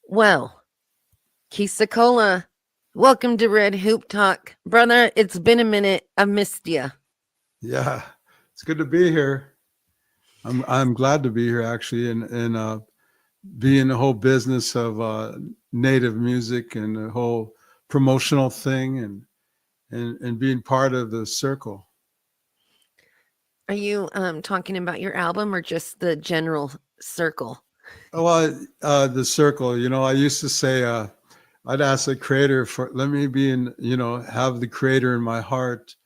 Well, Secola, welcome to Red Hoop Talk. Brother, it's been a minute. I missed you. Yeah, it's good to be here. I'm glad to be here actually, and be in the whole business of native music and the whole promotional thing, and being part of the circle. Are you talking about your album or just the general circle? Oh, well, the circle. I used to say I'd ask the creator for let me be in, have the creator in my heart,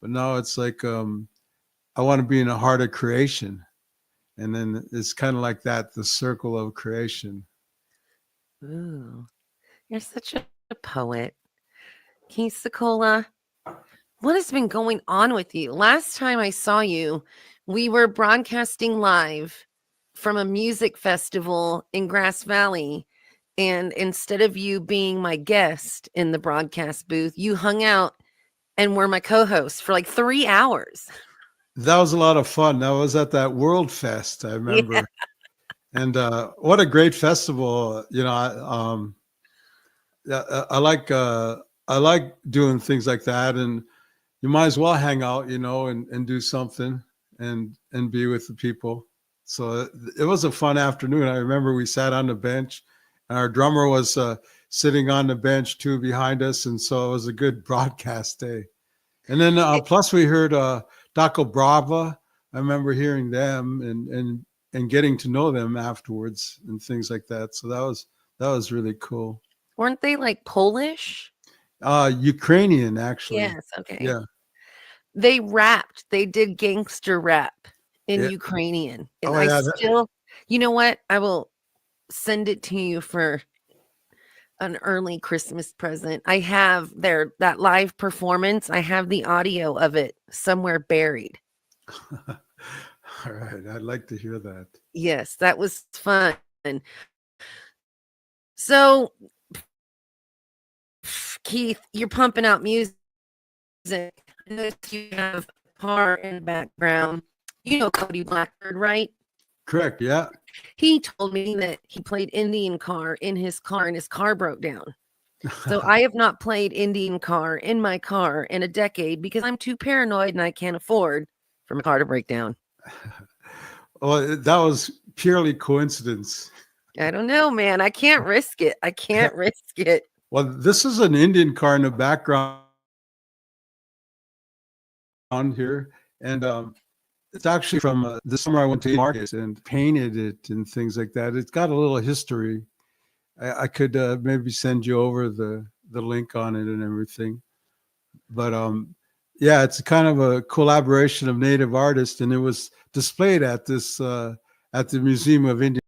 but now it's like I want to be in the heart of creation. And then it's kind of like that, the circle of creation. Ooh, you're such a poet. Secola, what has been going on with you? Last time I saw you, we were broadcasting live from a music festival in Grass Valley. And instead of you being my guest in the broadcast booth, you hung out and were my co-host for like 3 hours. That was a lot of fun. That was at that World Fest, I Yeah. remember. And what a great festival. I like doing things like that, and you might as well hang out, and do something and be with the people. So it was a fun afternoon. I remember we sat on the bench, and our drummer was sitting on the bench too behind us, and so it was a good broadcast day. And then plus we heard Daco Brava. I remember hearing them and getting to know them afterwards and things like that. So that was really cool. Weren't they like Polish? Ukrainian, actually. Yes, okay. Yeah. They rapped. They did gangster rap in Yeah. Ukrainian. And Oh I yeah. still, you know what? I will send it to you for an early Christmas present. I have that live performance. I have the audio of it somewhere buried. All right. I'd like to hear that. Yes, that was fun. So, Keith, you're pumping out music. I notice you have a car in the background. You know Cody Blackbird, right? Correct. Yeah. He told me that he played Indian car in his car and his car broke down. So I have not played Indian car in my car in a decade because I'm too paranoid and I can't afford for my car to break down. Well, that was purely coincidence. I don't know, man. I can't risk it. I can't risk it. Well, this is an Indian car in the background here, and it's actually from this summer I went to market and painted it and things like that. It's got a little history. I could maybe send you over the link on it and everything. But yeah, it's kind of a collaboration of native artists, and it was displayed at this at the Museum of Indian.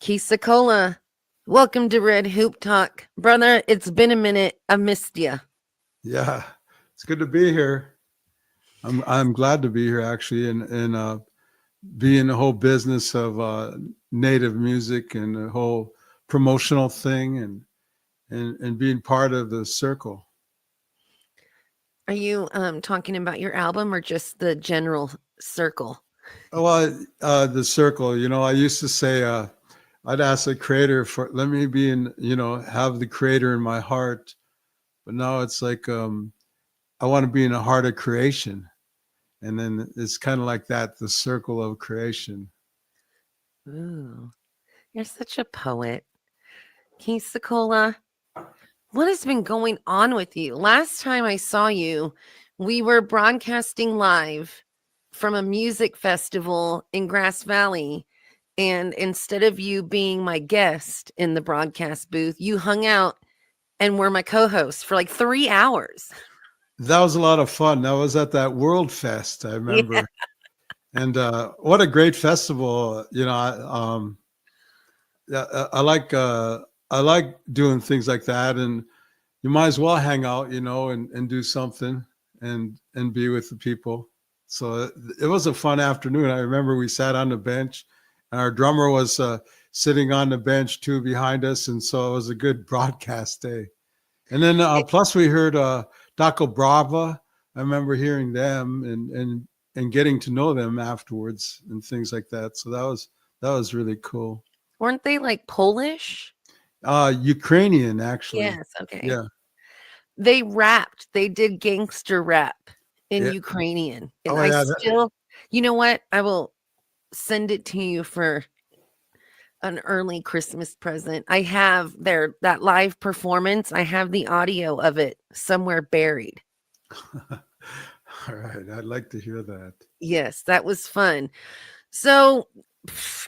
Secola, welcome to Red Hoop Talk. Brother, it's been a minute. I missed you. Yeah, it's good to be here. I'm glad to be here actually, and be in the whole business of native music and the whole promotional thing, and being part of the circle. Are you talking about your album or just the general circle? Oh, well, the circle. I used to say I'd ask the creator for let me be in, have the creator in my heart, but now it's like I want to be in the heart of creation, and then it's kind of like that, the circle of creation. Ooh, you're such a poet. Secola, what has been going on with you? Last time I saw you, we were broadcasting live from a music festival in Grass Valley. And instead of you being my guest in the broadcast booth, you hung out and were my co-host for like 3 hours. That was a lot of fun. That was at that World Fest, I Yeah. remember. And what a great festival. Yeah, I like doing things like that, and you might as well hang out, and do something and be with the people. So it was a fun afternoon. I remember we sat on the bench, and our drummer was sitting on the bench too behind us, and so it was a good broadcast day. And then plus we heard Daco Brava. I remember hearing them and getting to know them afterwards and things like that. So that was really cool. Weren't they like Polish? Ukrainian, actually. Yes. Okay. Yeah. They rapped. They did gangster rap in Yeah. Ukrainian. And Oh I yeah. still, you know what? I will send it to you for an early Christmas present. I have that live performance. I have the audio of it somewhere buried. All right. I'd like to hear that. Yes, that was fun. So,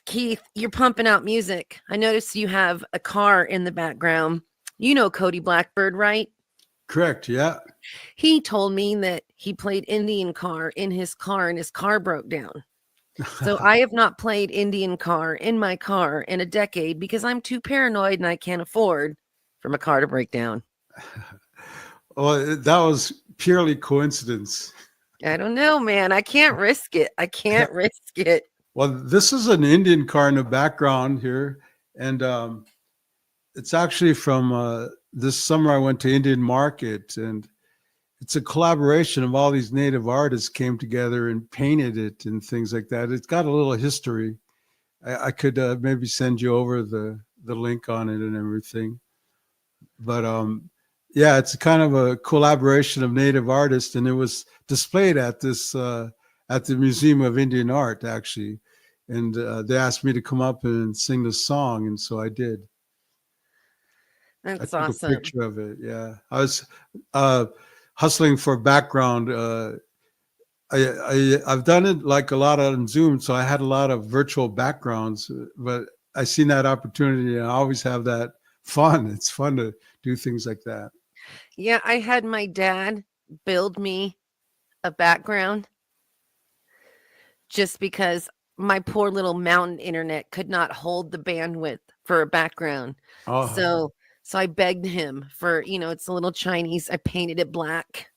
Keith, you're pumping out music. I noticed you have a car in the background. You know Cody Blackbird, right? Correct. Yeah. He told me that he played Indian Car in his car and his car broke down. So I have not played Indian Car in my car in a decade because I'm too paranoid and I can't afford for my car to break down. Well, that was purely coincidence. I don't know, man. I can't risk it. I can't risk it. Well, this is an Indian car in the background here, and it's actually from this summer I went to Indian Market, and it's a collaboration of all these native artists came together and painted it and things like that. It's got a little history. I could maybe send you over the link on it and everything. But yeah, it's kind of a collaboration of native artists, and it was displayed at this at the Museum of Indian Art, actually. And they asked me to come up and sing the song, and so I did. That's I took awesome. a picture of it. Yeah, I was hustling for background. I've done it like a lot on Zoom, so I had a lot of virtual backgrounds. But I seen that opportunity, and I always have that fun. It's fun to do things like that. Yeah, I had my dad build me a background just because my poor little mountain internet could not hold the bandwidth for a background. Oh, So I begged him for, it's a little Chinese. I painted it black.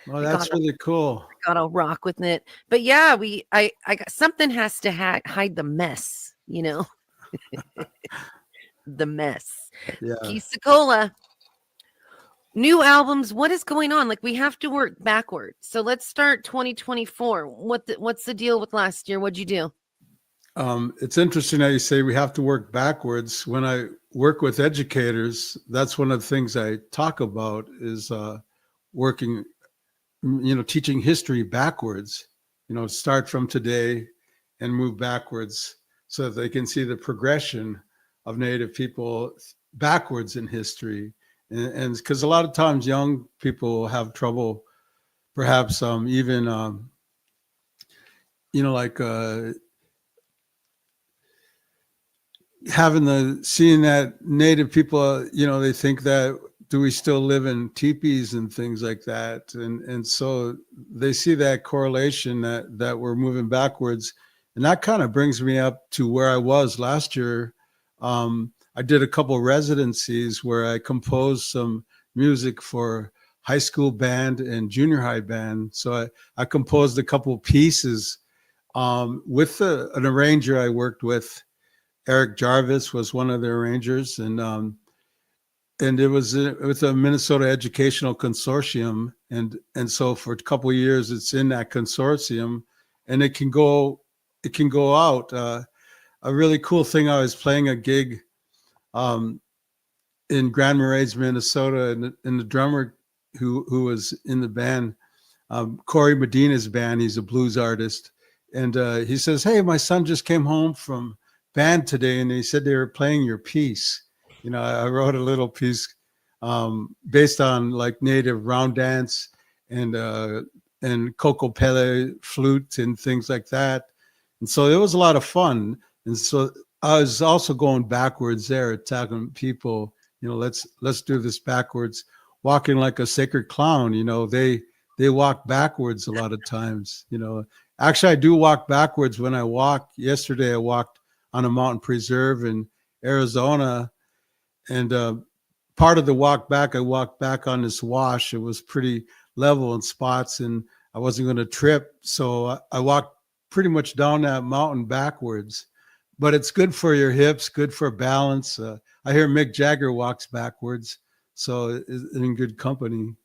well, that's really cool. Got a rock with it. But yeah, I got something has to hide the mess, the mess. Yeah. Keith Secola, new albums. What is going on? Like we have to work backwards. So let's start 2024. What's the deal with last year? What'd you do? It's interesting how you say we have to work backwards. When I work with educators, that's one of the things I talk about is working, teaching history backwards, start from today and move backwards so that they can see the progression of Native people backwards in history. And because a lot of times young people have trouble, perhaps even, seeing that Native people, they think that do we still live in teepees and things like that, and so they see that correlation that we're moving backwards, and that kind of brings me up to where I was last year. I did a couple residencies where I composed some music for high school band and junior high band. So I composed a couple pieces with an arranger I worked with. Eric Jarvis was one of the arrangers, and it was with a Minnesota Educational Consortium, and so for a couple of years it's in that consortium, and it can go out. A really cool thing, I was playing a gig in Grand Marais, Minnesota, and the drummer who was in the band, Corey Medina's band, he's a blues artist, and he says, "Hey, my son just came home from band today, and they said they were playing your piece." I wrote a little piece based on like native round dance and kokopele flute and things like that, and so it was a lot of fun. And so I was also going backwards there, attacking people. Let's do this backwards, walking like a sacred clown. They walk backwards a lot of times. Actually, I do walk backwards when I walk. Yesterday, I walked on a mountain preserve in Arizona, and part of the walk back, I walked back on this wash. It was pretty level in spots, and I wasn't going to trip, so I walked pretty much down that mountain backwards. But it's good for your hips, good for balance. I hear Mick Jagger walks backwards, so it's in good company.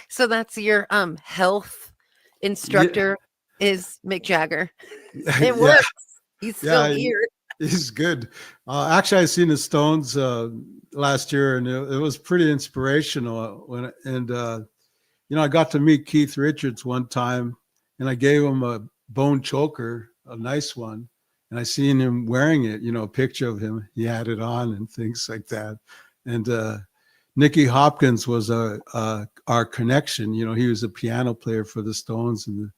So that's your health instructor is Mick Jagger. It Yeah, works. He's still here. He's good. Actually, I seen the Stones last year, and it was pretty inspirational. I got to meet Keith Richards one time, and I gave him a bone choker, a nice one, and I seen him wearing it. A picture of him. He had it on and things like that. And Nicky Hopkins was our connection. He was a piano player for the Stones in the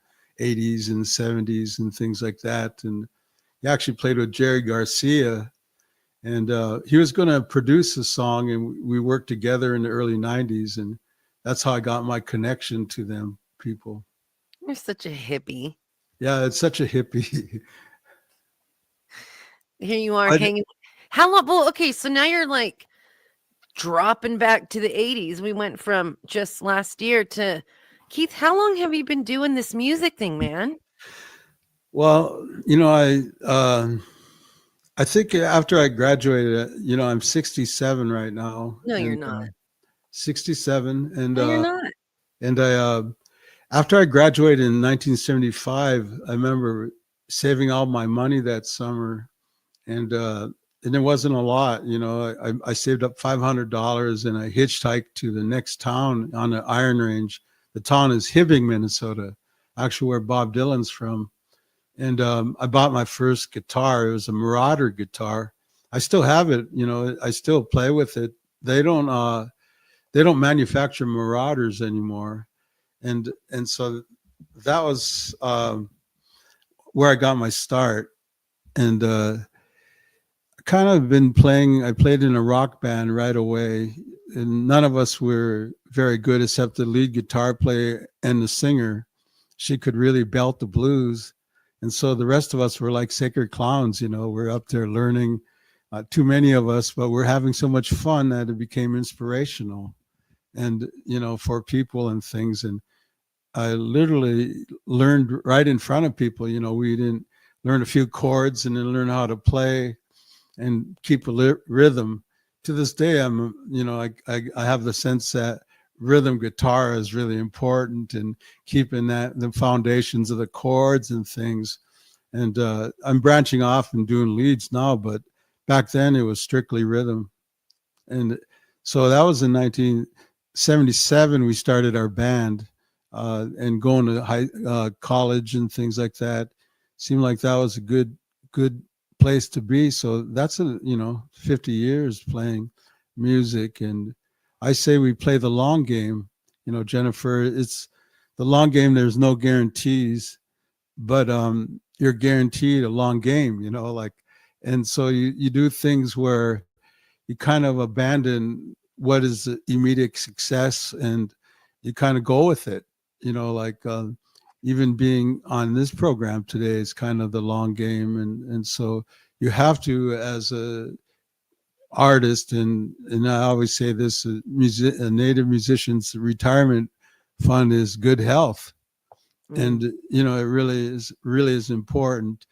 80s and 70s and things like that. And he actually played with Jerry Garcia, and he was going to produce a song, and we worked together in the early 90s, and that's how I got my connection to them people. You're such a hippie. Yeah, it's such a hippie. Here you are hanging. How long? Well, okay, so now you're like dropping back to the 80s. We went from just last year to Keith. How long have you been doing this music thing, man? Well, I think after I graduated, I'm 67 right now. No, you're not. 67, and no, you're not. And I after I graduated in 1975, I remember saving all my money that summer, and it wasn't a lot. I saved up $500, and I hitchhiked to the next town on the Iron Range. The town is Hibbing, Minnesota, actually where Bob Dylan's from. And I bought my first guitar. It was a Marauder guitar. I still have it. I still play with it. They don't manufacture Marauders anymore, and so that was where I got my start. And kind of been playing. I played in a rock band right away, and none of us were very good except the lead guitar player and the singer. She could really belt the blues. And so the rest of us were like sacred clowns, we're up there learning, too many of us, but we're having so much fun that it became inspirational and, for people and things. And I literally learned right in front of people. We didn't learn a few chords and then learn how to play and keep a rhythm. To this day, I have the sense that rhythm guitar is really important, and keeping the foundations of the chords and things. And I'm branching off and doing leads now, but back then it was strictly rhythm. And so that was in 1977 we started our band, and going to college and things like that seemed like that was a good place to be. So that's 50 years playing music. And I say we play the long game, Jennifer. It's the long game. There's no guarantees, but you're guaranteed a long game, and so you do things where you kind of abandon what is immediate success, and you kind of go with it, even being on this program today is kind of the long game, and so you have to, as a artist, and I always say this: a native musician's retirement fund is good health, and it really is important.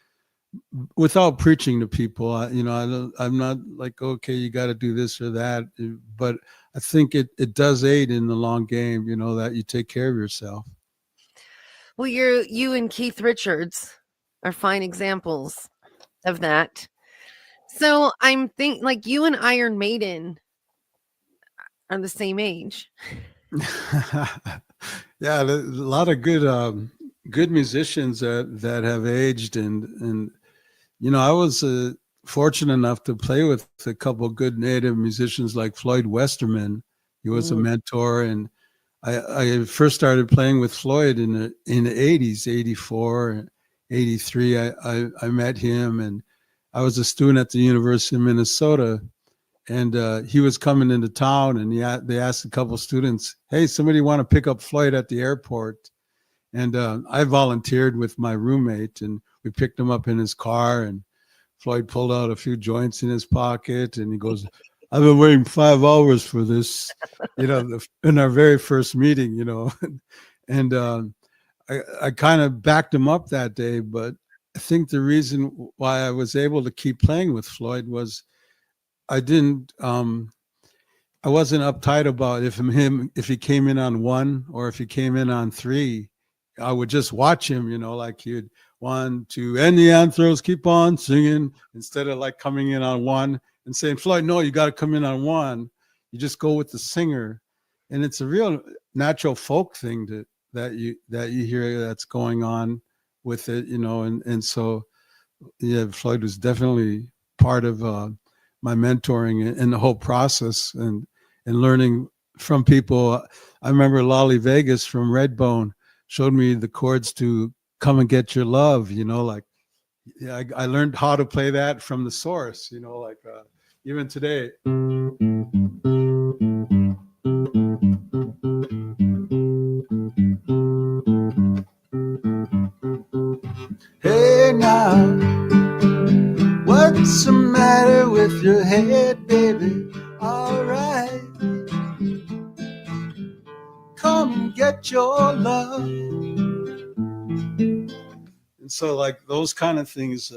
Without preaching to people, I'm not like, okay, you got to do this or that, but I think it does aid in the long game, that you take care of yourself. Well, you and Keith Richards are fine examples of that. So I'm thinking, like, you and Iron Maiden are the same age. Yeah, a lot of good musicians that have aged, and I was fortunate enough to play with a couple of good native musicians like Floyd Westerman. He was a mentor, and I first started playing with Floyd in the 80s, 84, 83. I met him, and I was a student at the University of Minnesota, and he was coming into town, and they asked a couple students, "Hey, somebody want to pick up Floyd at the airport?" And I volunteered with my roommate, and we picked him up in his car, and Floyd pulled out a few joints in his pocket, and he goes, "I've been waiting 5 hours for this," in our very first meeting, and I kind of backed him up that day. But I think the reason why I was able to keep playing with Floyd was I didn't, I wasn't uptight about if he came in on 1 or if he came in on 3. I would just watch him, like he'd 1, 2, and the anthems, keep on singing, instead of like coming in on 1 and saying, "Floyd, no, you got to come in on 1." You just go with the singer, and it's a real natural folk thing that you hear that's going on with it, and so yeah, Floyd was definitely part of my mentoring and the whole process, and learning from people. I remember Lolly Vegas from Redbone showed me the chords to "Come and Get Your Love," like, yeah, I learned how to play that from the source, like even today. Hey now, what's the matter with your head, baby? All right, come get your love. And so, like, those kind of things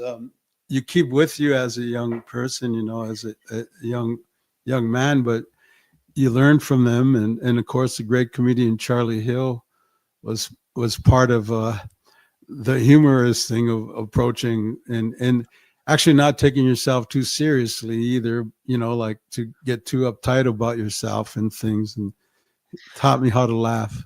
you keep with you as a young person, as a young man, but you learn from them. And of course, the great comedian Charlie Hill was part of the humorous thing of approaching and actually not taking yourself too seriously either, like to get too uptight about yourself and things, and taught me how to laugh.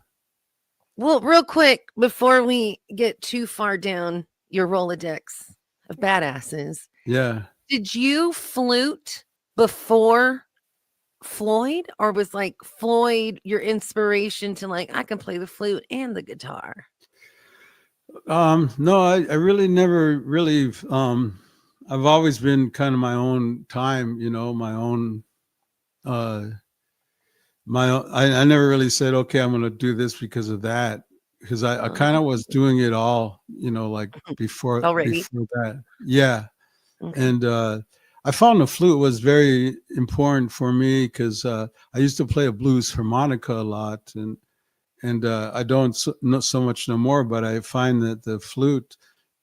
Well, real quick, before we get too far down your Rolodex of badasses, Yeah. did you flute before Floyd, or was like Floyd your inspiration to like, I can play the flute and the guitar? No, I really never really, I've always been kind of my own time, my own, I never really said, okay, I'm going to do this because of that. Because I kind of was doing it all, like before Already. that. Yeah. Okay. And I found the flute was very important for me because I used to play a blues harmonica a lot, and I don't not so much no more, but I find that the flute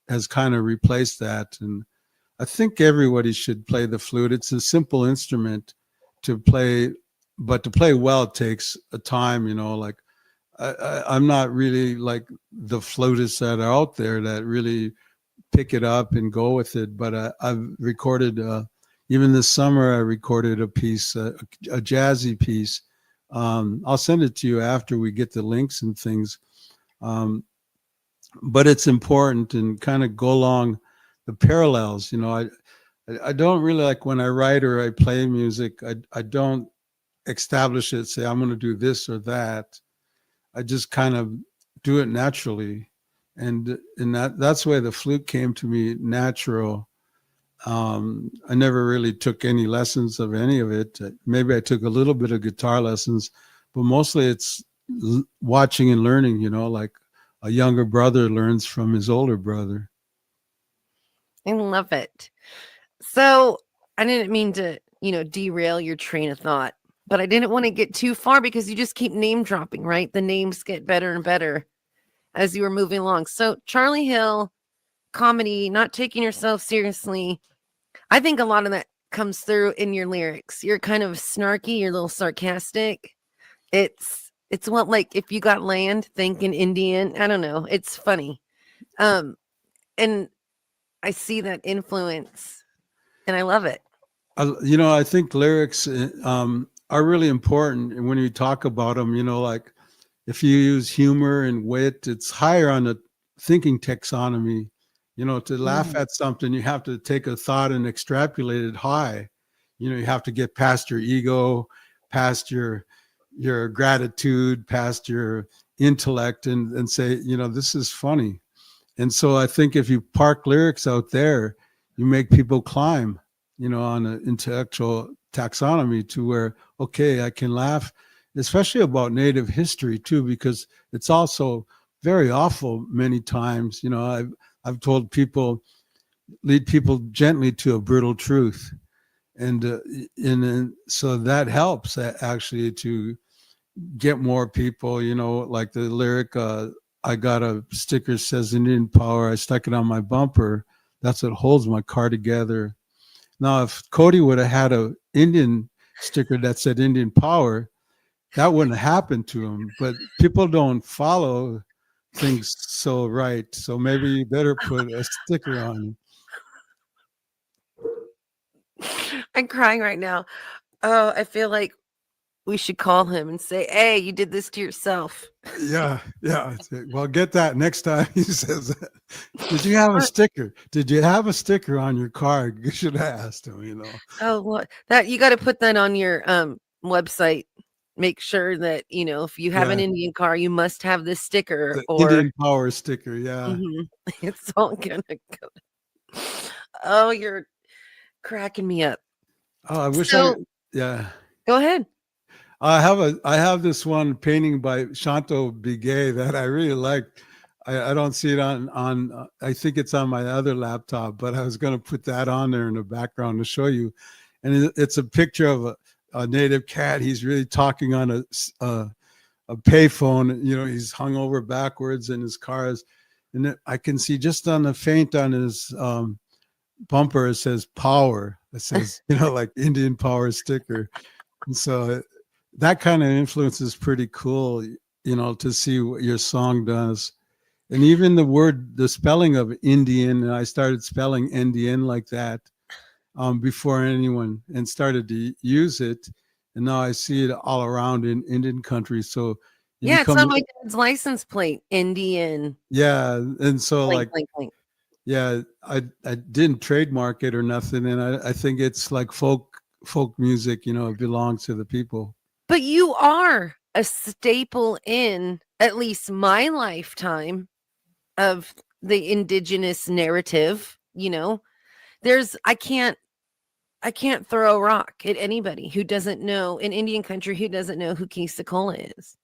has kind of replaced that. And I think everybody should play the flute. It's a simple instrument to play, but to play well takes a time, like I'm not really like the flutists that are out there that really pick it up and go with it. But I've recorded, even this summer, I recorded a piece, a jazzy piece. I'll send it to you after we get the links and things. But it's important and kind of go along the parallels. I don't really like when I write or I play music, I don't establish it, say I'm going to do this or that. I just kind of do it naturally. And that's the way the flute came to me natural. I never really took any lessons of any of it. Maybe I took a little bit of guitar lessons, but mostly it's watching and learning, like a younger brother learns from his older brother. I love it. So I didn't mean to, derail your train of thought, but I didn't want to get too far because you just keep name dropping, right? The names get better and better as you were moving along. So Charlie Hill, comedy, not taking yourself seriously. I think a lot of that comes through in your lyrics. You're kind of snarky, you're a little sarcastic. It's what, like, if you got land, think an Indian. I don't know. It's funny. And I see that influence and I love it. I think lyrics are really important. And when you talk about them, like if you use humor and wit, it's higher on the thinking taxonomy. To laugh at something, you have to take a thought and extrapolate it high. You have to get past your ego, past your gratitude, past your intellect, and say, this is funny. And so I think if you park lyrics out there, you make people climb, on an intellectual taxonomy to where, okay, I can laugh, especially about Native history too, because it's also very awful many times. I've told people, lead people gently to a brutal truth. And so that helps actually to get more people, like the lyric, I got a sticker says Indian power. I stuck it on my bumper. That's what holds my car together. Now, if Cody would have had a Indian sticker that said Indian power, that wouldn't happen to him. But people don't follow things so right. So maybe you better put a sticker on. I'm crying right now. Oh, I feel like we should call him and say, "Hey, you did this to yourself." Yeah. Well, get that next time he says that. Did you have a sticker? Did you have a sticker on your car? You should have asked him, Oh, what that you got to put that on your website. Make sure that, if you have an Yeah. Indian car, you must have this sticker The or Indian power sticker. Yeah. it's all gonna go. Oh, you're cracking me up. Oh, I wish So yeah. go ahead. I have this one painting by Shanto Bigay that I really like. I don't see it on I think it's on my other laptop, but I was going to put that on there in the background to show you. And it's a picture of a native cat. He's really talking on a payphone. He's hung over backwards in his cars, and I can see just on the faint on his bumper it says power. It says like Indian power sticker. And so that kind of influence is pretty cool, to see what your song does. And even the spelling of Indian, and I started spelling NDN like that before anyone and started to use it. And now I see it all around in Indian country. So you Yeah, it's become, on my dad's license plate, Indian. yeah. And so Blank, blank, blank. yeah, I didn't trademark it or nothing. And I think it's like folk music, it belongs to the people. But you are a staple in at least my lifetime of the indigenous narrative. There's I can't throw a rock at anybody who doesn't know in Indian country who doesn't know who King Secola is.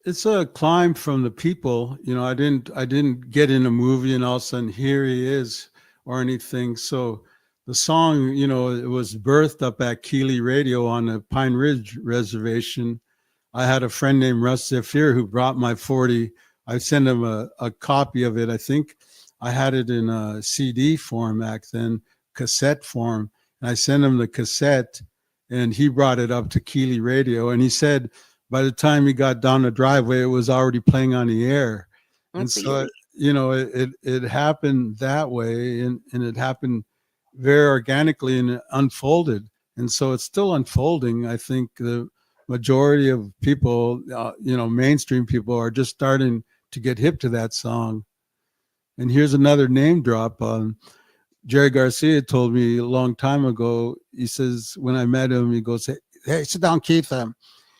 It's a climb from the people. I didn't get in a movie and all of a sudden here he is or anything. So the song, it was birthed up at Keeley Radio on the Pine Ridge Reservation. I had a friend named Russ Zephyr who brought my 40. I sent him a copy of it. I think I had it in a CD form back then, cassette form. And I sent him the cassette and he brought it up to Keeley Radio. And he said, by the time he got down the driveway, it was already playing on the air. And so, it happened that way and it happened very organically and it unfolded. And so it's still unfolding. I think the majority of people, mainstream people are just starting to get hip to that song. And here's another name drop. Jerry Garcia told me a long time ago, he says, when I met him, he goes, hey, sit down, Keith.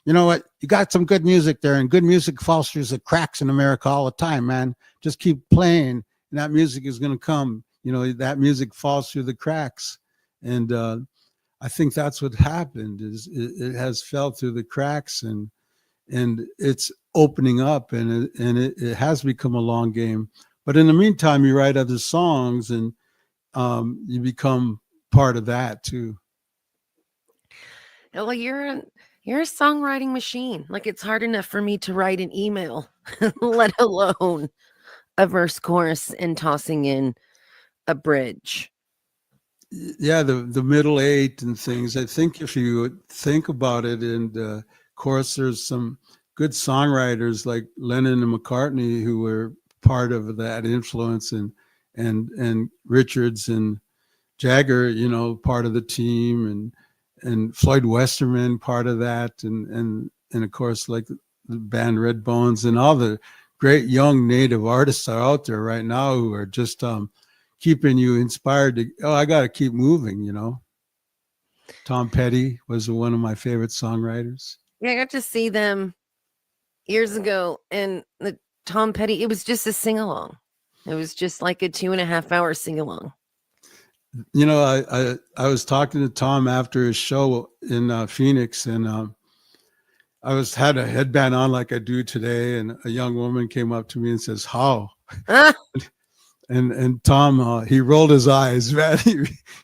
You know what? You got some good music there, and good music falls through the cracks in America all the time, man. Just keep playing, and that music is going to come. That music falls through the cracks. And I think that's what happened is it has fell through the cracks and it's opening up and it has become a long game. But in the meantime, you write other songs and you become part of that too. Well, you're a songwriting machine. Like it's hard enough for me to write an email, let alone a verse, chorus, and tossing in a bridge. Yeah, the middle eight and things. I think if you think about it, and of course, there's some good songwriters like Lennon and McCartney who were part of that influence, and Richards and Jagger, part of the team, and Floyd Westerman part of that, and of course, like the band Redbones and all the great young native artists are out there right now who are just keeping you inspired to, I got to keep moving, Tom Petty was one of my favorite songwriters. Yeah, I got to see them years ago, and the Tom Petty, it was just a sing-along. It was just like a 2.5 hour sing-along. You know, I was talking to Tom after his show in Phoenix, and I was had a headband on like I do today, and a young woman came up to me and says, "How?" Ah, And Tom, he rolled his eyes, man.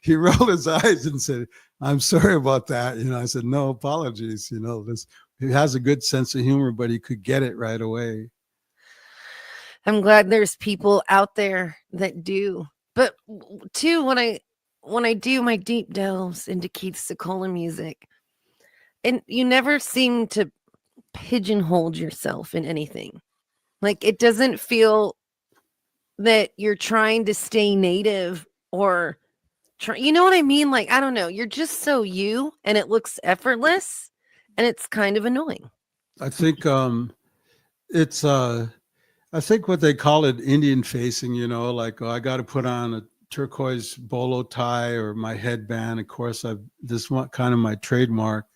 He rolled his eyes and said, "I'm sorry about that." You know, I said, "No apologies." You know, this he has a good sense of humor, but he could get it right away. I'm glad there's people out there that do. But too, when I do my deep delves into Keith Secola music, and you never seem to pigeonhole yourself in anything. Like it doesn't feel that you're trying to stay native or you know what I mean? Like I don't know, you're just so you, and it looks effortless, and it's kind of annoying. I think it's I think what they call it Indian facing, you know, like, oh, I got to put on a turquoise bolo tie or my headband. Of course, I've this one kind of my trademark.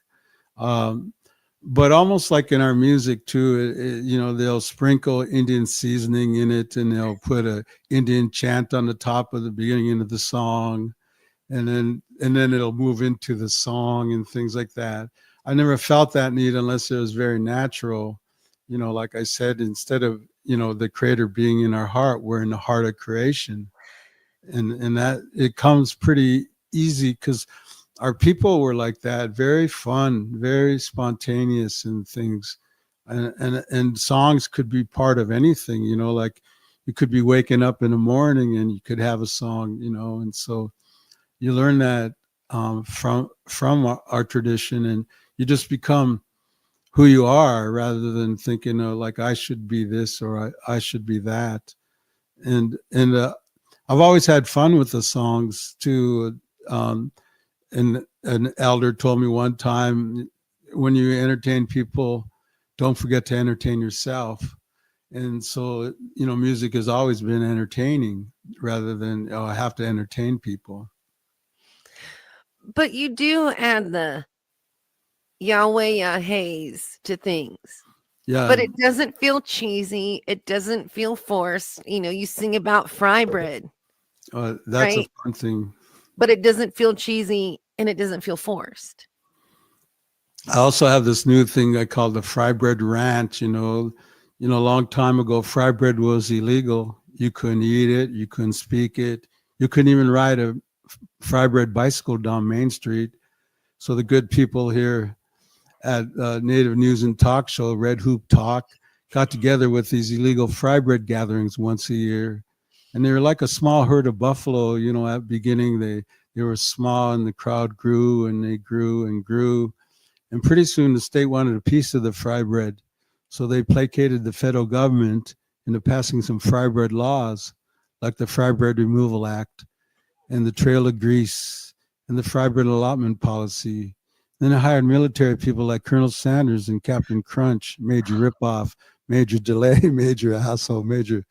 Um, but almost like in our music too, you know, they'll sprinkle Indian seasoning in it, and they'll put a Indian chant on the top of the beginning of the song, and then it'll move into the song and things like that. I never felt that need unless it was very natural. You know, like I said, instead of, you know, the creator being in our heart, we're in the heart of creation. And that it comes pretty easy because our people were like that, very fun, very spontaneous and things. And songs could be part of anything, you know, like you could be waking up in the morning and you could have a song, you know. And so you learn that from our tradition, and you just become who you are rather than thinking, oh, like I should be this or I should be that. And I've always had fun with the songs too. And an elder told me one time, when you entertain people, don't forget to entertain yourself. And so, you know, music has always been entertaining rather than, oh, I have to entertain people. But you do add the Yahweh Yahwehs to things. Yeah, But it doesn't feel cheesy. It doesn't feel forced. You know, you sing about fry bread, that's a right? fun thing. But it doesn't feel cheesy and it doesn't feel forced. I also have this new thing I call the fry bread ranch. You know, a long time ago, fry bread was illegal. You couldn't eat it. You couldn't speak it. You couldn't even ride a fry bread bicycle down Main Street. So the good people here at Native News and Talk Show, Red Hoop Talk, got together with these illegal fry bread gatherings once a year. And they were like a small herd of buffalo. You know, at the beginning, they were small and the crowd grew and they grew and grew. And pretty soon the state wanted a piece of the fry bread. So they placated the federal government into passing some fry bread laws, like the Fry Bread Removal Act and the Trail of Grease and the Fry Bread Allotment Policy. Then they hired military people like Colonel Sanders and Captain Crunch, Major Ripoff, Major Delay, Major Asshole, Major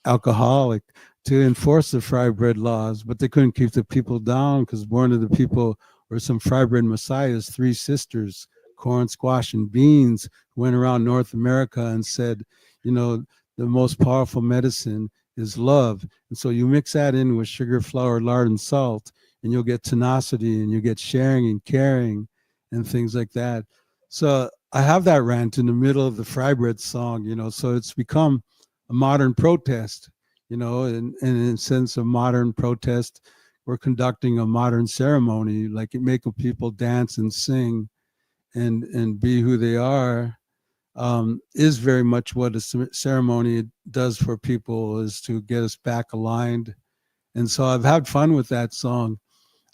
Alcoholic, to enforce the fry bread laws, but they couldn't keep the people down because born to the people were some fry bread messiahs, three sisters, corn, squash, and beans, who went around North America and said, you know, the most powerful medicine is love. And so you mix that in with sugar, flour, lard, and salt, and you'll get tenacity and you get sharing and caring and things like that. So I have that rant in the middle of the fry bread song, you know, so it's become a modern protest, you know, and in a sense of modern protest, we're conducting a modern ceremony, like it make people dance and sing and be who they are, is very much what a ceremony does for people, is to get us back aligned. And so I've had fun with that song,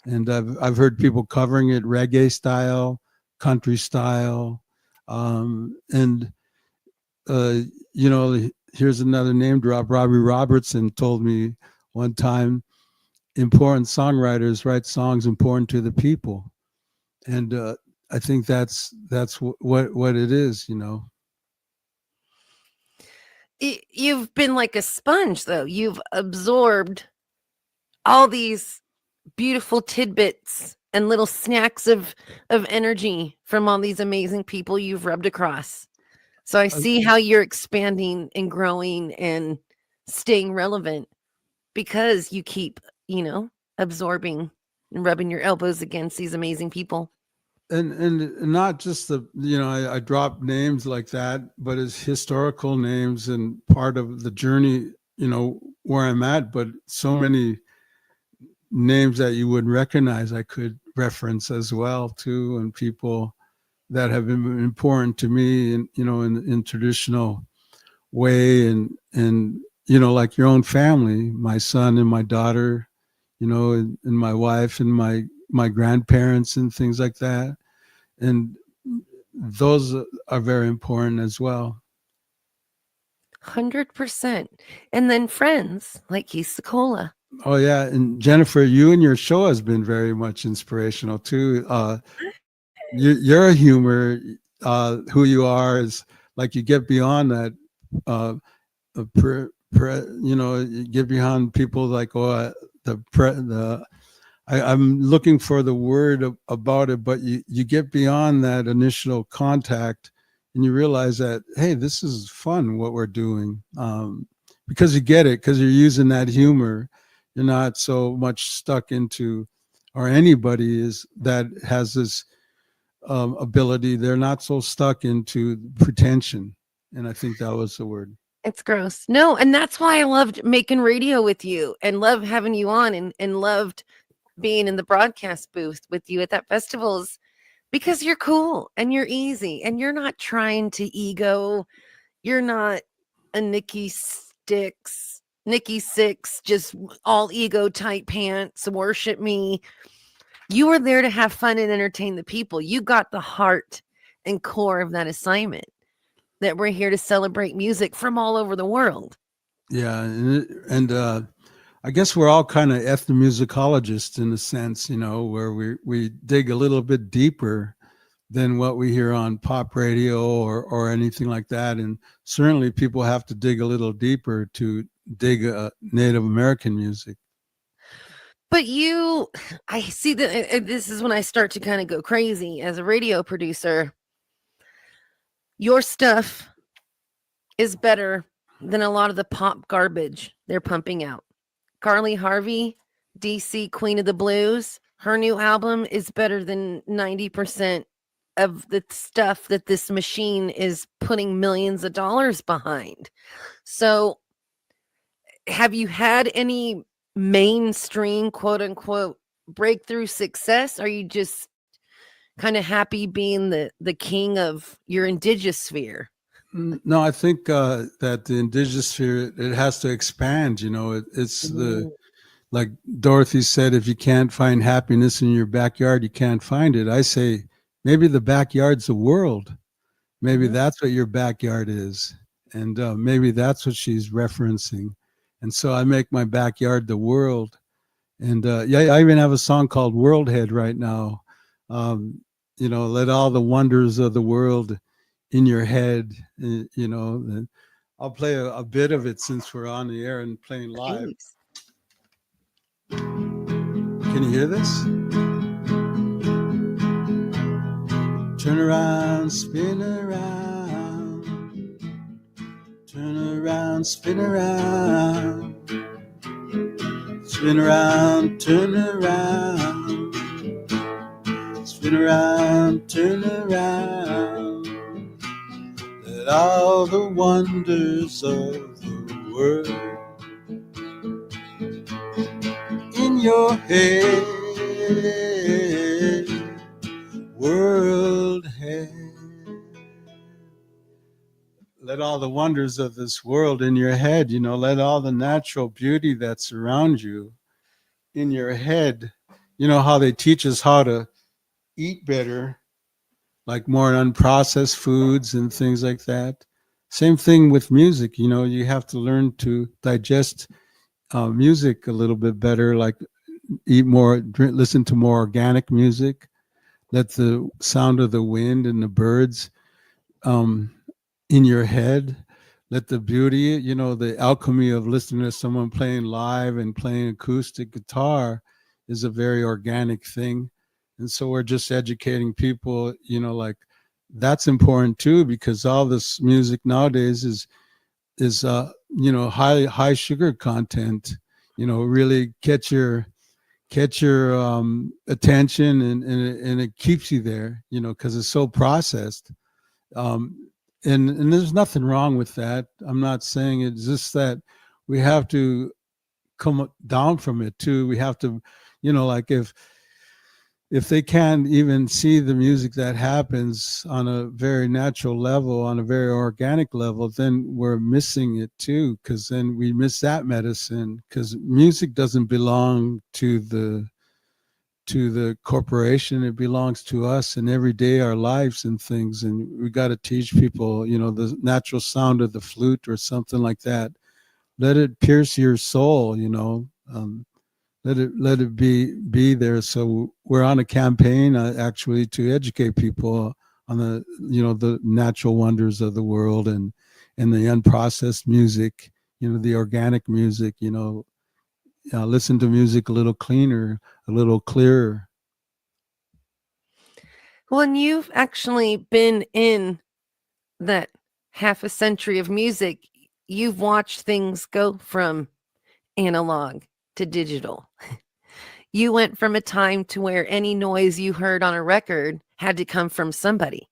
and I've heard people covering it reggae style, country style, and uh, you know, here's another name drop. Robbie Robertson told me one time, important songwriters write songs important to the people, and I think that's what it is. You know, You've been like a sponge, though. You've absorbed all these beautiful tidbits and little snacks of energy from all these amazing people you've rubbed across. So I see how you're expanding and growing and staying relevant because you keep, you know, absorbing and rubbing your elbows against these amazing people. And not just the, I drop names like that, but it's historical names and part of the journey, where I'm at. But so many names that you would recognize I could reference as well too, and people that have been important to me, and in traditional way, and like your own family, my son and my daughter, and my wife and my grandparents and things like that, and those are very important as well. 100%. And then friends like Keith Secola. Oh yeah, and Jennifer, you and your show has been very much inspirational too. Your humor, who you are, is like you get beyond that. You get beyond people like, I'm looking for the word about it, but you get beyond that initial contact, and you realize that, hey, this is fun what we're doing, because you get it, because you're using that humor. You're not so much stuck into, or anybody is that has this ability. They're not so stuck into pretension, and I think that was the word. It's gross. No, and that's why I loved making radio with you and love having you on, and loved being in the broadcast booth with you at that festivals, because you're cool and you're easy and you're not trying to ego. You're not a Nikki Six, just all ego tight pants, worship me. You were there to have fun and entertain the people. You got the heart and core of that assignment, that we're here to celebrate music from all over the world. Yeah, and I guess we're all kind of ethnomusicologists in a sense, where we dig a little bit deeper than what we hear on pop radio or anything like that. And certainly people have to dig a little deeper to dig Native American music. But I see that this is when I start to kind of go crazy as a radio producer. Your stuff is better than a lot of the pop garbage they're pumping out. Carly Harvey, DC Queen of the Blues, her new album is better than 90% of the stuff that this machine is putting millions of dollars behind. So have you had any mainstream, quote unquote, breakthrough success? Are you just kind of happy being the king of your indigenous sphere? No, I think that the indigenous sphere, it has to expand. It's the, like Dorothy said, if you can't find happiness in your backyard, you can't find it. I say maybe the backyard's the world. Maybe that's what your backyard is, and maybe that's what she's referencing. And so I make my backyard the world. And I even have a song called World Head right now. Let all the wonders of the world in your head, and I'll play a bit of it since we're on the air and playing live. Thanks. Can you hear this? Turn around, spin around. Turn around, spin around. Spin around, turn around. Spin around, turn around. Let all the wonders of the world in your head, world head. Let all the wonders of this world in your head, let all the natural beauty that's around you in your head. How they teach us how to eat better, like more unprocessed foods and things like that. Same thing with music. You have to learn to digest music a little bit better, like eat more, listen to more organic music, let the sound of the wind and the birds in your head, let the beauty, the alchemy of listening to someone playing live and playing acoustic guitar is a very organic thing. And so we're just educating people, like that's important too, because all this music nowadays is high sugar content, really get your catch your attention, and it keeps you there, because it's so processed. Um, and there's nothing wrong with that. I'm not saying it. It's just that we have to come down from it too. We have to, like if they can't even see the music that happens on a very natural level, on a very organic level, then we're missing it too, because then we miss that medicine, because music doesn't belong to the corporation. It belongs to us and every day our lives and things. And we got to teach people, the natural sound of the flute or something like that. Let it pierce your soul, let it be there. So we're on a campaign actually to educate people on the natural wonders of the world, and the unprocessed music, the organic music, listen to music a little cleaner, a little clearer. Well, and you've actually been in that half a century of music. You've watched things go from analog to digital. You went from a time to where any noise you heard on a record had to come from somebody.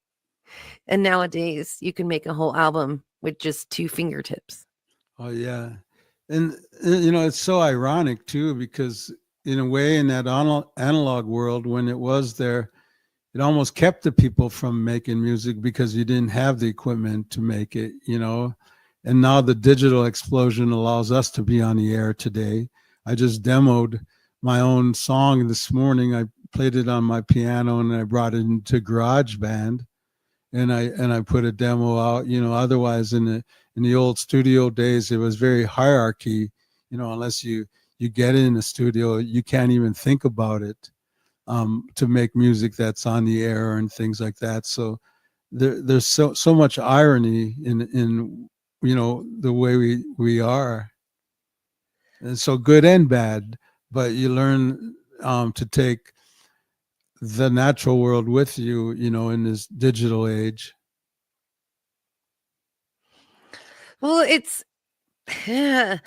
And nowadays you can make a whole album with just 2 fingertips. Oh yeah. And it's so ironic too, because in a way, in that analog world, when it was there, it almost kept the people from making music because you didn't have the equipment to make it, and now the digital explosion allows us to be on the air today. I just demoed my own song this morning. I played it on my piano and I brought it into GarageBand, and I put a demo out. Otherwise in the old studio days, it was very hierarchy. Unless you get in the studio, you can't even think about it, to make music that's on the air and things like that. So there's so much irony in the way we are, and so good and bad. But you learn to take the natural world with you, in this digital age. Well, it's that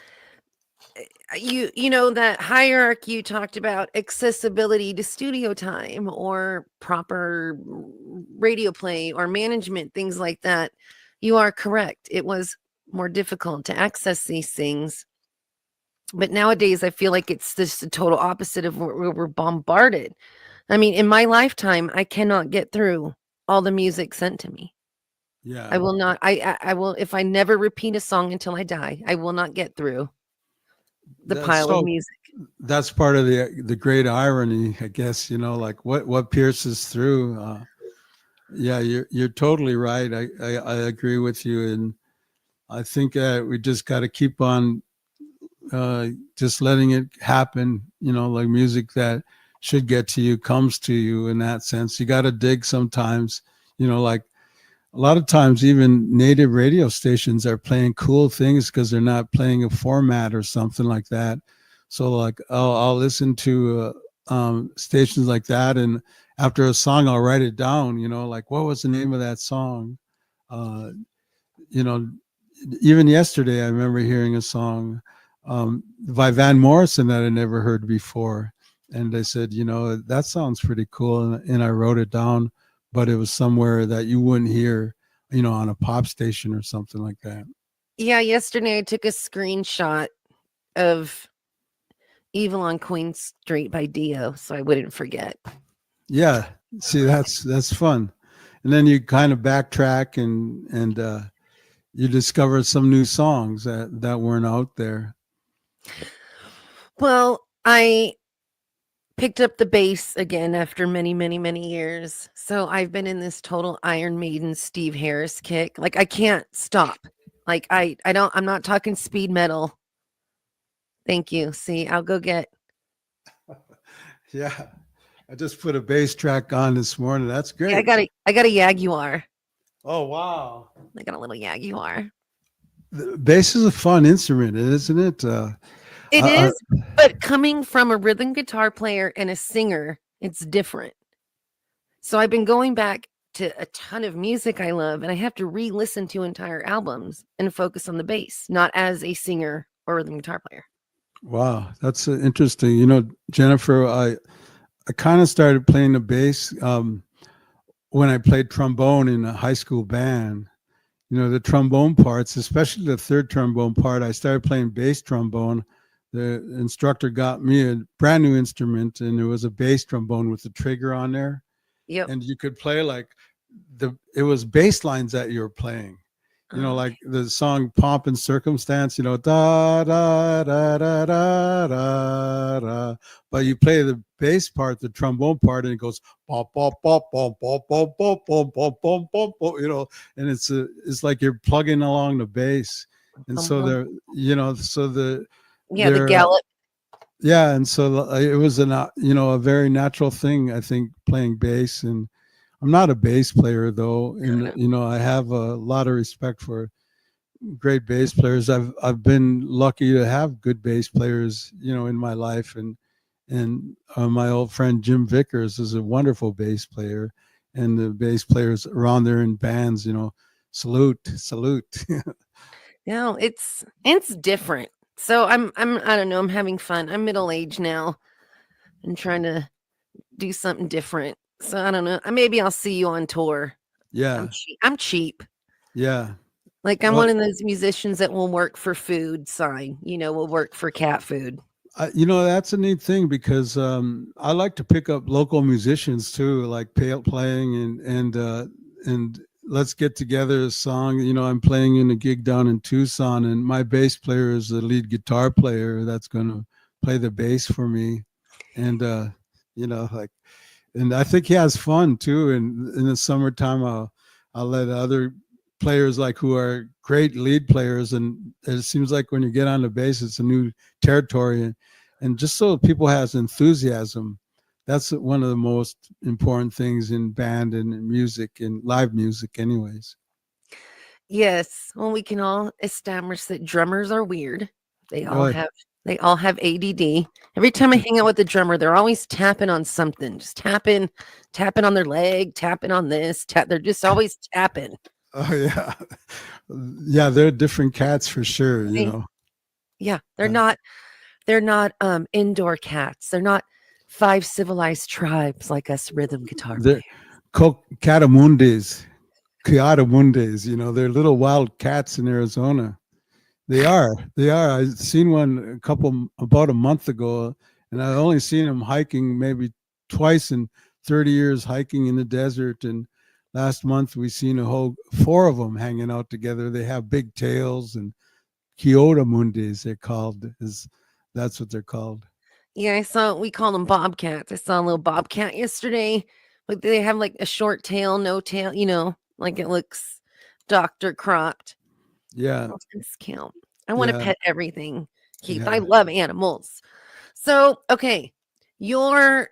hierarchy you talked about, accessibility to studio time or proper radio play or management, things like that. You are correct. It was more difficult to access these things. But nowadays, I feel like it's just the total opposite of where we're bombarded. I mean, in my lifetime, I cannot get through all the music sent to me. Yeah. I will not. I will, if I never repeat a song until I die, I will not get through the pile of music. That's part of the great irony, I guess. Like what pierces through. Yeah, you're totally right. I agree with you, and I think we just got to keep on just letting it happen. Like music that should get to you comes to you. In that sense, you got to dig sometimes. Like a lot of times, even native radio stations are playing cool things because they're not playing a format or something like that. So like I'll listen to stations like that, and after a song, I'll write it down. Like what was the name of that song? Uh, Even yesterday, I remember hearing a song by Van Morrison that I never heard before, and they said, that sounds pretty cool, and I wrote it down, but it was somewhere that you wouldn't hear, on a pop station or something like that. Yeah, yesterday I took a screenshot of Evil on Queen Street by Dio, so I wouldn't forget. Yeah, see, that's fun, and then you kind of backtrack and you discover some new songs that weren't out there. Well, I picked up the bass again after many, many, many years. So I've been in this total Iron Maiden Steve Harris kick. Like I can't stop. Like I'm not talking speed metal. Thank you. See, I'll go get. Yeah, I just put a bass track on this morning. That's great. Yeah, I got a Jaguar. Oh wow. I got a little Jaguar. The bass is a fun instrument, isn't it? It is, but coming from a rhythm guitar player and a singer, it's different. So I've been going back to a ton of music I love, and I have to re-listen to entire albums and focus on the bass, not as a singer or rhythm guitar player. Wow, that's interesting. You know, Jennifer, I kind of started playing the bass when I played trombone in a high school band. You know, the trombone parts, especially the third trombone part, I started playing bass trombone. The instructor got me a brand new instrument, and it was a bass trombone with the trigger on there, Yep. and you could play like it was bass lines that you were playing. You know, Okay. like the song "Pomp and Circumstance." You know, da da da da da da da. But you play the bass part, the trombone part, and it goes bop bop bop bop bop bop bop bop bop bop bop bop. You know, and it's like you're plugging along the bass, and Bum, so bum. they're you know so the Yeah, the they're gallop. yeah, and so it was a very natural thing, I think, playing bass. And I'm not a bass player though, and I have a lot of respect for great bass players. I've been lucky to have good bass players, in my life, and my old friend Jim Vickers is a wonderful bass player, and the bass players around there in bands, salute, salute. No, it's different. So I don't know, I'm having fun. I'm middle aged now and trying to do something different. So I don't know. Maybe I'll see you on tour. I'm Yeah, cheap. I'm cheap. yeah. Like I'm Well, one of those musicians that will work for food sign, will work for cat food. that's a neat thing because I like to pick up local musicians too, like playing and let's get together a song. I'm playing in a gig down in Tucson, and my bass player is the lead guitar player that's going to play the bass for me, and like, and I think he has fun too. And in the summertime, I'll let other players like who are great lead players, and it seems like when you get on the bass, it's a new territory, and just so people has enthusiasm. That's one of the most important things in band and in music and live music, anyways. Yes. Well, we can all establish that drummers are weird. They all Oh, have they all have ADD. Every time I hang out with the drummer, they're always tapping on something, just tapping on their leg, tapping on this, they're just always tapping. oh yeah, yeah. They're different cats for sure. They, yeah, they're Uh, not they're not indoor cats. They're not five civilized tribes like us rhythm guitar they're players. catamundis, Kiatamundis. They're little wild cats in Arizona. They are. They are. I seen one about a month ago, and I only seen them hiking maybe twice in 30 years hiking in the desert. And last month we seen a whole four of them hanging out together. They have big tails, and Kyoto Mundis they're called. That's what they're called. Yeah, we call them bobcats. I saw a little bobcat yesterday. Like they have like a short tail, no tail, like it looks doctor cropped. Yeah, I'll just count. I want to yeah, pet everything. Keith, I yeah. love animals. So, okay, your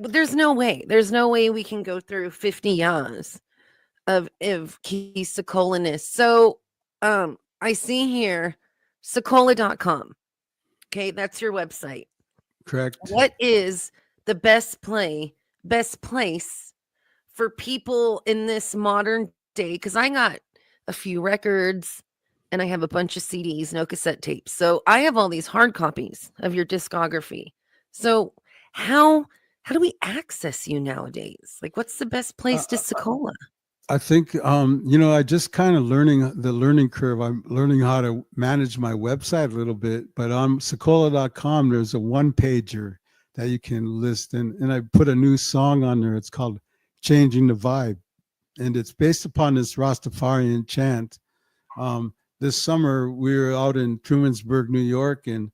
there's no way we can go through 50 years of Keith Secola-ness. So, I see here Secola.com. Okay, that's your website. Correct. What is the best place for people in this modern day? Because I got a few records and I have a bunch of CDs, no cassette tapes. So I have all these hard copies of your discography. So how do we access you nowadays? Like, what's the best Uh, place to Secola? I think I just kind of learning the learning curve. I'm learning how to manage my website a little bit, but on Secola.com there's a one pager that you can list, and I put a new song on there. It's called Changing the Vibe, and it's based upon this Rastafarian chant. This summer we were out in Trumansburg, New York, and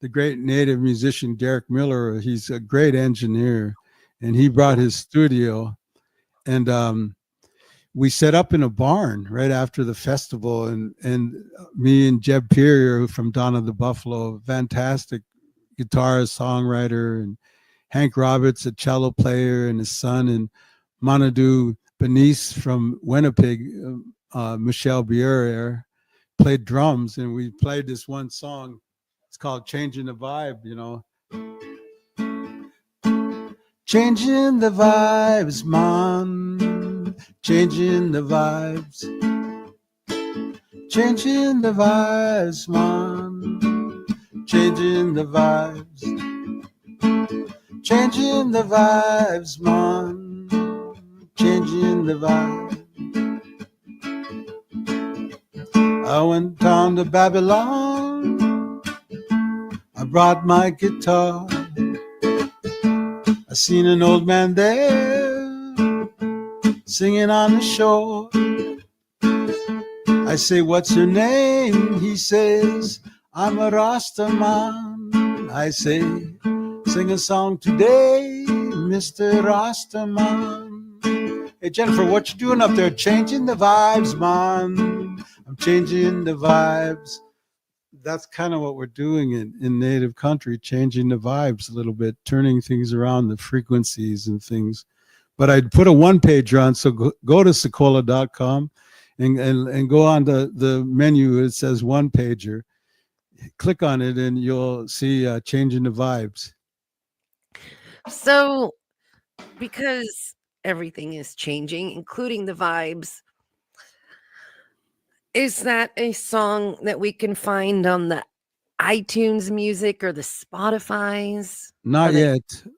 the great native musician Derek Miller, he's a great engineer, and he brought his studio, and we set up in a barn right after the festival, and me and Jeb Peer from Dawn of the Buffalo, fantastic guitarist, songwriter, and Hank Roberts, a cello player, and his son, and Manadou Benice from Winnipeg, Michelle Bier played drums, and we played this one song. It's called Changing the Vibe, Changing the vibes, man. Changing the vibes. Changing the vibes, man. changing the vibes, changing the vibes, man, changing the vibes. I went down to Babylon, I brought my guitar, I seen an old man there singing on the shore. I say, what's your name? He says, I'm a Rasta man. I say, sing a song today, Mr. Rasta man. Hey, Jennifer, what you doing up there? Changing the vibes, man. I'm changing the vibes. That's kind of what we're doing in native country, changing the vibes a little bit, turning things around, the frequencies and things. But I'd put a one-pager on, so go to Secola.com and go on the menu. It says one-pager. Click on it and you'll see changing the vibes. So, because everything is changing, including the vibes, is that a song that we can find on the iTunes music or the Spotify's? Not yet. Okay.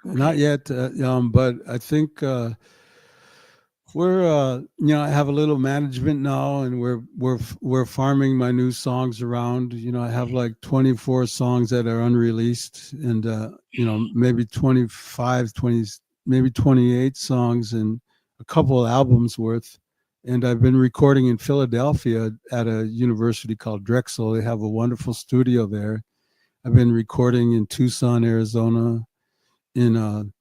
Not yet. But I think we're I have a little management now, and we're farming my new songs around. I have like 24 songs that are unreleased, and maybe 25, 20, maybe 28 songs, and a couple of albums worth. And I've been recording in Philadelphia at a university called Drexel. They have a wonderful studio there. I've been recording in Tucson, Arizona, in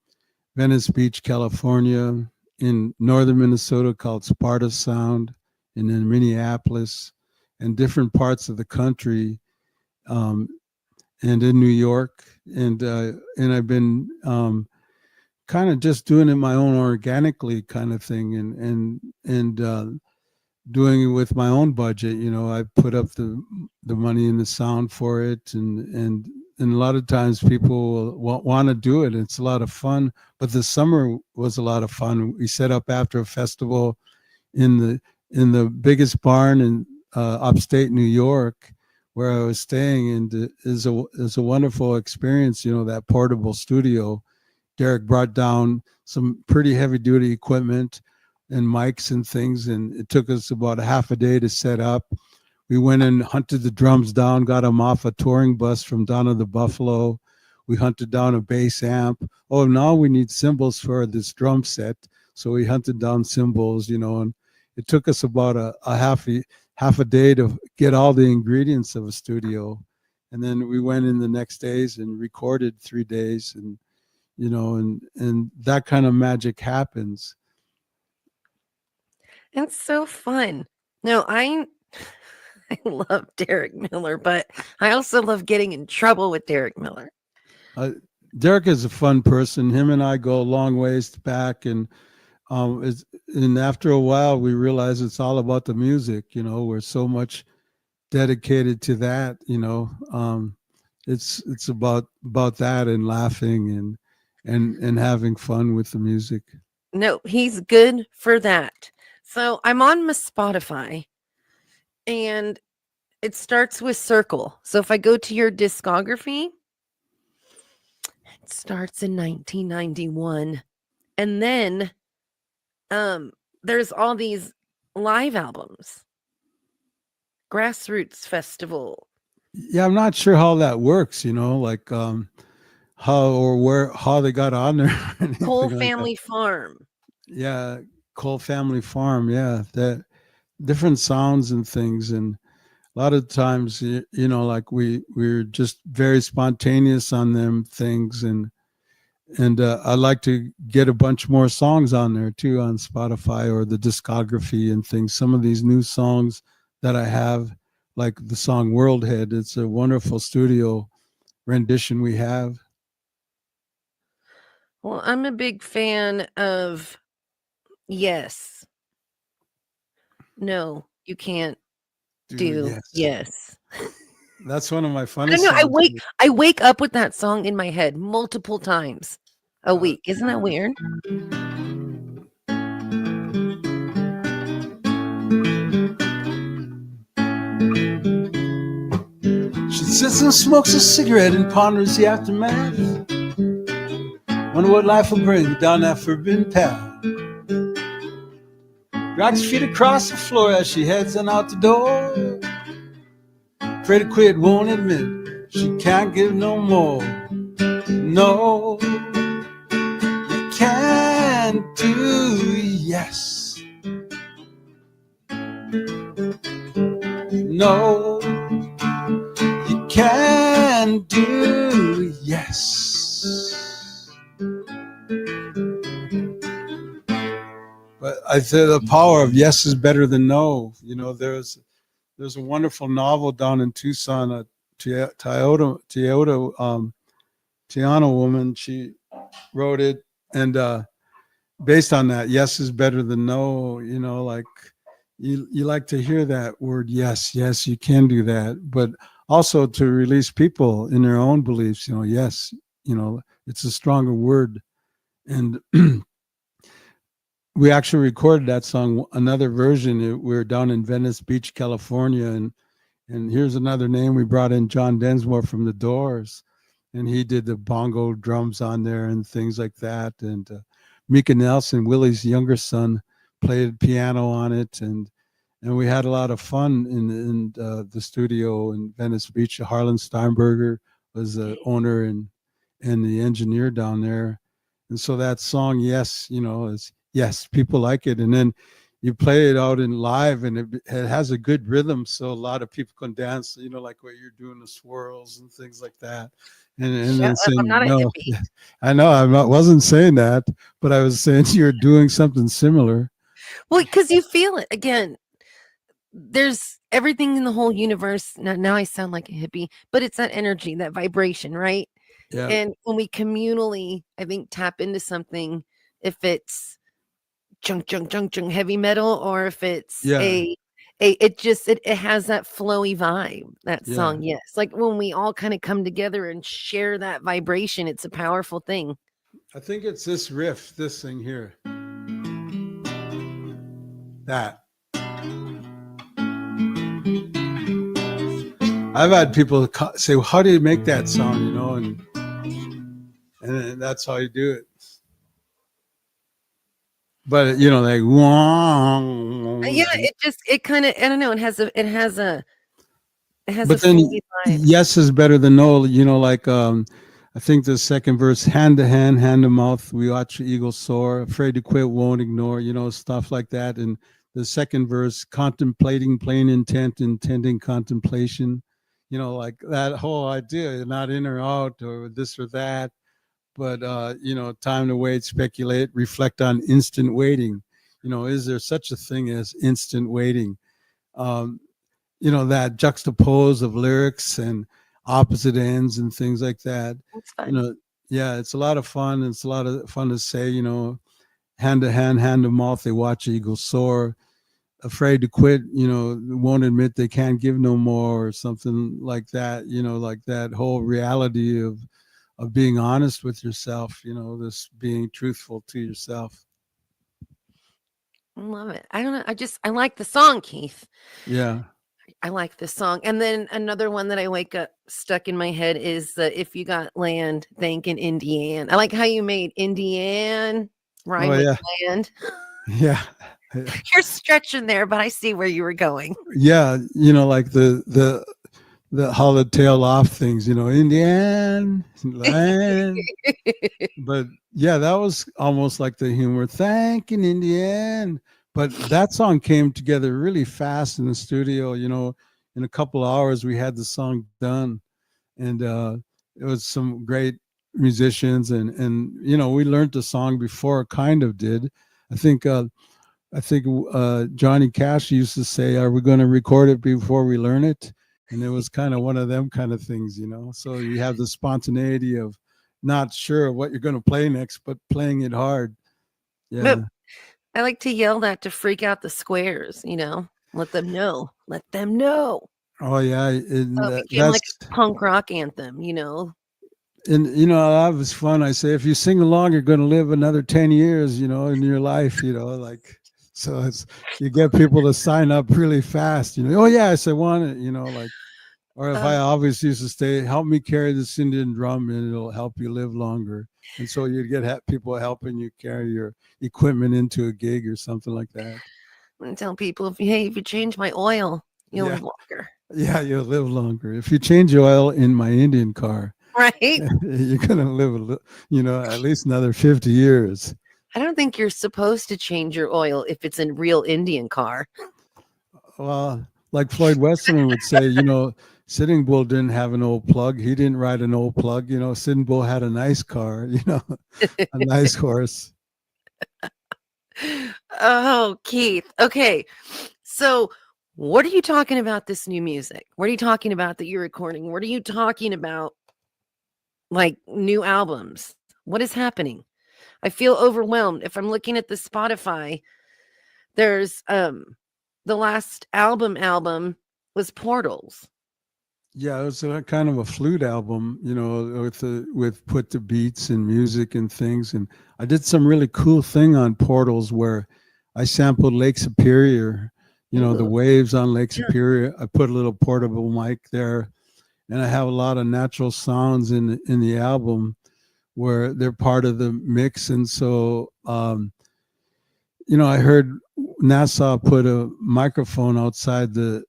Venice Beach, California, in northern Minnesota called Sparta Sound, and in Minneapolis, and different parts of the country, and in New York. And I've been kind of just doing it my own organically kind of thing, and doing it with my own budget. I put up the money and the sound for it, and a lot of times people want to do it. It's a lot of fun. But the summer was a lot of fun. We set up after a festival in the biggest barn in upstate New York, where I was staying, and it is a wonderful experience. That portable studio. Derek brought down some pretty heavy duty equipment and mics and things, and it took us about a half a day to set up. We went and hunted the drums down, got them off a touring bus from down to the Buffalo. We hunted down a bass amp. Oh, now we need cymbals for this drum set. So we hunted down cymbals, and it took us about a half a day to get all the ingredients of a studio. And then we went in the next days and recorded 3 days, and and that kind of magic happens. It's so fun. No, I love Derek Miller, but I also love getting in trouble with Derek Miller. Derek is a fun person. Him and I go a long ways back, and after a while we realize it's all about the music. We're so much dedicated to that. It's about that, and laughing and having fun with the music. No, he's good for that. So I'm on my Spotify, and it starts with Circle. So if I go to your discography, it starts in 1991. And then there's all these live albums. Grassroots Festival. Yeah, I'm not sure how that works, like how they got on there. Cole Family Farm. Yeah, Cole Family Farm. Yeah, that different sounds and things, and a lot of times, like we're just very spontaneous on them things, and I like to get a bunch more songs on there too, on Spotify or the discography and things. Some of these new songs that I have, like the song World Head, it's a wonderful studio rendition we have. Well, I'm a big fan of Yes. No, you can't do yes. That's one of my I funniest don't know. songs. I wake up with that song in my head multiple times a week. Isn't that weird? She Sits and smokes a cigarette and ponders the aftermath. Wonder what life will bring down that forbidden path. Drags feet across the floor as she heads on out the door. Afraid to quit, won't admit she can't give no more. No, you can't do yes. No, you can't do yes. But I say the power of yes is better than no. You know, there's a wonderful novel down in Tucson, a Tiana woman. She wrote it, and based on that, yes is better than no. You know, like you like to hear that word, yes, you can do that, but also to release people in their own beliefs. You know, yes, you know, it's a stronger word, and we actually recorded that song, another version. We were down in Venice Beach, California, and here's another name. We brought in John Densmore from the Doors, and he did the bongo drums on there and things like that. And Mika Nelson, Willie's younger son, played piano on it, and we had a lot of fun in the studio in Venice Beach. Harlan Steinberger was the owner and the engineer down there, and so that song, yes, you know, is. Yes, people like it, and then you play it out in live, and it has a good rhythm, so a lot of people can dance. You know, like what you're doing, the swirls and things like that. And then saying, I'm not a no, hippie. I know wasn't saying that, but I was saying you're doing something similar. Well, because you feel it again. There's everything in the whole universe. Now I sound like a hippie, but it's that energy, that vibration, right? Yeah. And when we communally, I think, tap into something, if it's junk heavy metal, or if it's it has that flowy vibe, that song. Yes, like when we all kind of come together and share that vibration, it's a powerful thing. I think it's this riff, this thing here, that I've had people say, well, how do you make that sound, you know, and that's how you do it. But you know, like it kind of, I don't know, it has a but then yes is better than no, you know, like I think the second verse, hand to hand, hand to mouth, we watch the eagle soar, afraid to quit, won't ignore, you know, stuff like that. And the second verse, contemplating plain intent, intending contemplation, you know, like that whole idea, not in or out or this or that, but you know, time to wait, speculate, reflect on instant waiting. You know, is there such a thing as instant waiting? You know, that juxtapose of lyrics and opposite ends and things like that. That's fun. You know, yeah, it's a lot of fun. It's a lot of fun to say, you know, hand to hand, hand to mouth, they watch eagles soar, afraid to quit, you know, won't admit they can't give no more, or something like that. You know, like that whole reality of being honest with yourself, you know, this being truthful to yourself. I love it. I don't know. I like the song, Keith. Yeah. I like this song. And then another one that I wake up stuck in my head is If You Got Land, Thanking Indian. I like how you made Indian rhyme with land. Yeah. You're stretching there, but I see where you were going. Yeah. You know, like the how the tail off things, you know, Indian land. But yeah, that was almost like the humor, thanking Indian. But that song came together really fast in the studio. You know, in a couple of hours we had the song done, and it was some great musicians, and you know, we learned the song before, kind of did. I think Johnny Cash used to say, "Are we going to record it before we learn it?" And it was kind of one of them kind of things, you know. So you have the spontaneity of not sure what you're going to play next, but playing it hard. Yeah. But I like to yell that to freak out the squares, you know, let them know. Oh yeah. It became like a punk rock anthem, you know. And you know, that was fun. I say, if you sing along, you're going to live another 10 years, you know, in your life, you know, like, so you get people to sign up really fast, you know. Oh yeah, I say, want it, you know, like. Or if I Oh, always used to say, help me carry this Indian drum and it'll help you live longer. And so you'd get people helping you carry your equipment into a gig or something like that. I'm gonna tell people, if you change my oil, you'll Yeah. live longer. Yeah, you'll live longer. If you change your oil in my Indian car, Right? you're going to live, at least another 50 years. I don't think you're supposed to change your oil if it's a real Indian car. Well, like Floyd Westerman would say, Sitting Bull didn't have an old plug. He didn't ride an old plug. Sitting Bull had a nice car, a nice horse. Oh, Keith. Okay. So, what are you talking about this new music? What are you talking about that you're recording? What are you talking about, like new albums? What is happening? I feel overwhelmed. If I'm looking at the Spotify, there's the last album was Portals. Yeah, it was a kind of a flute album, with put to beats and music and things. And I did some really cool thing on Portals where I sampled Lake Superior, the Ooh, waves on Lake yeah. Superior. I put a little portable mic there, and I have a lot of natural sounds in the album where they're part of the mix. And so, I heard NASA put a microphone outside the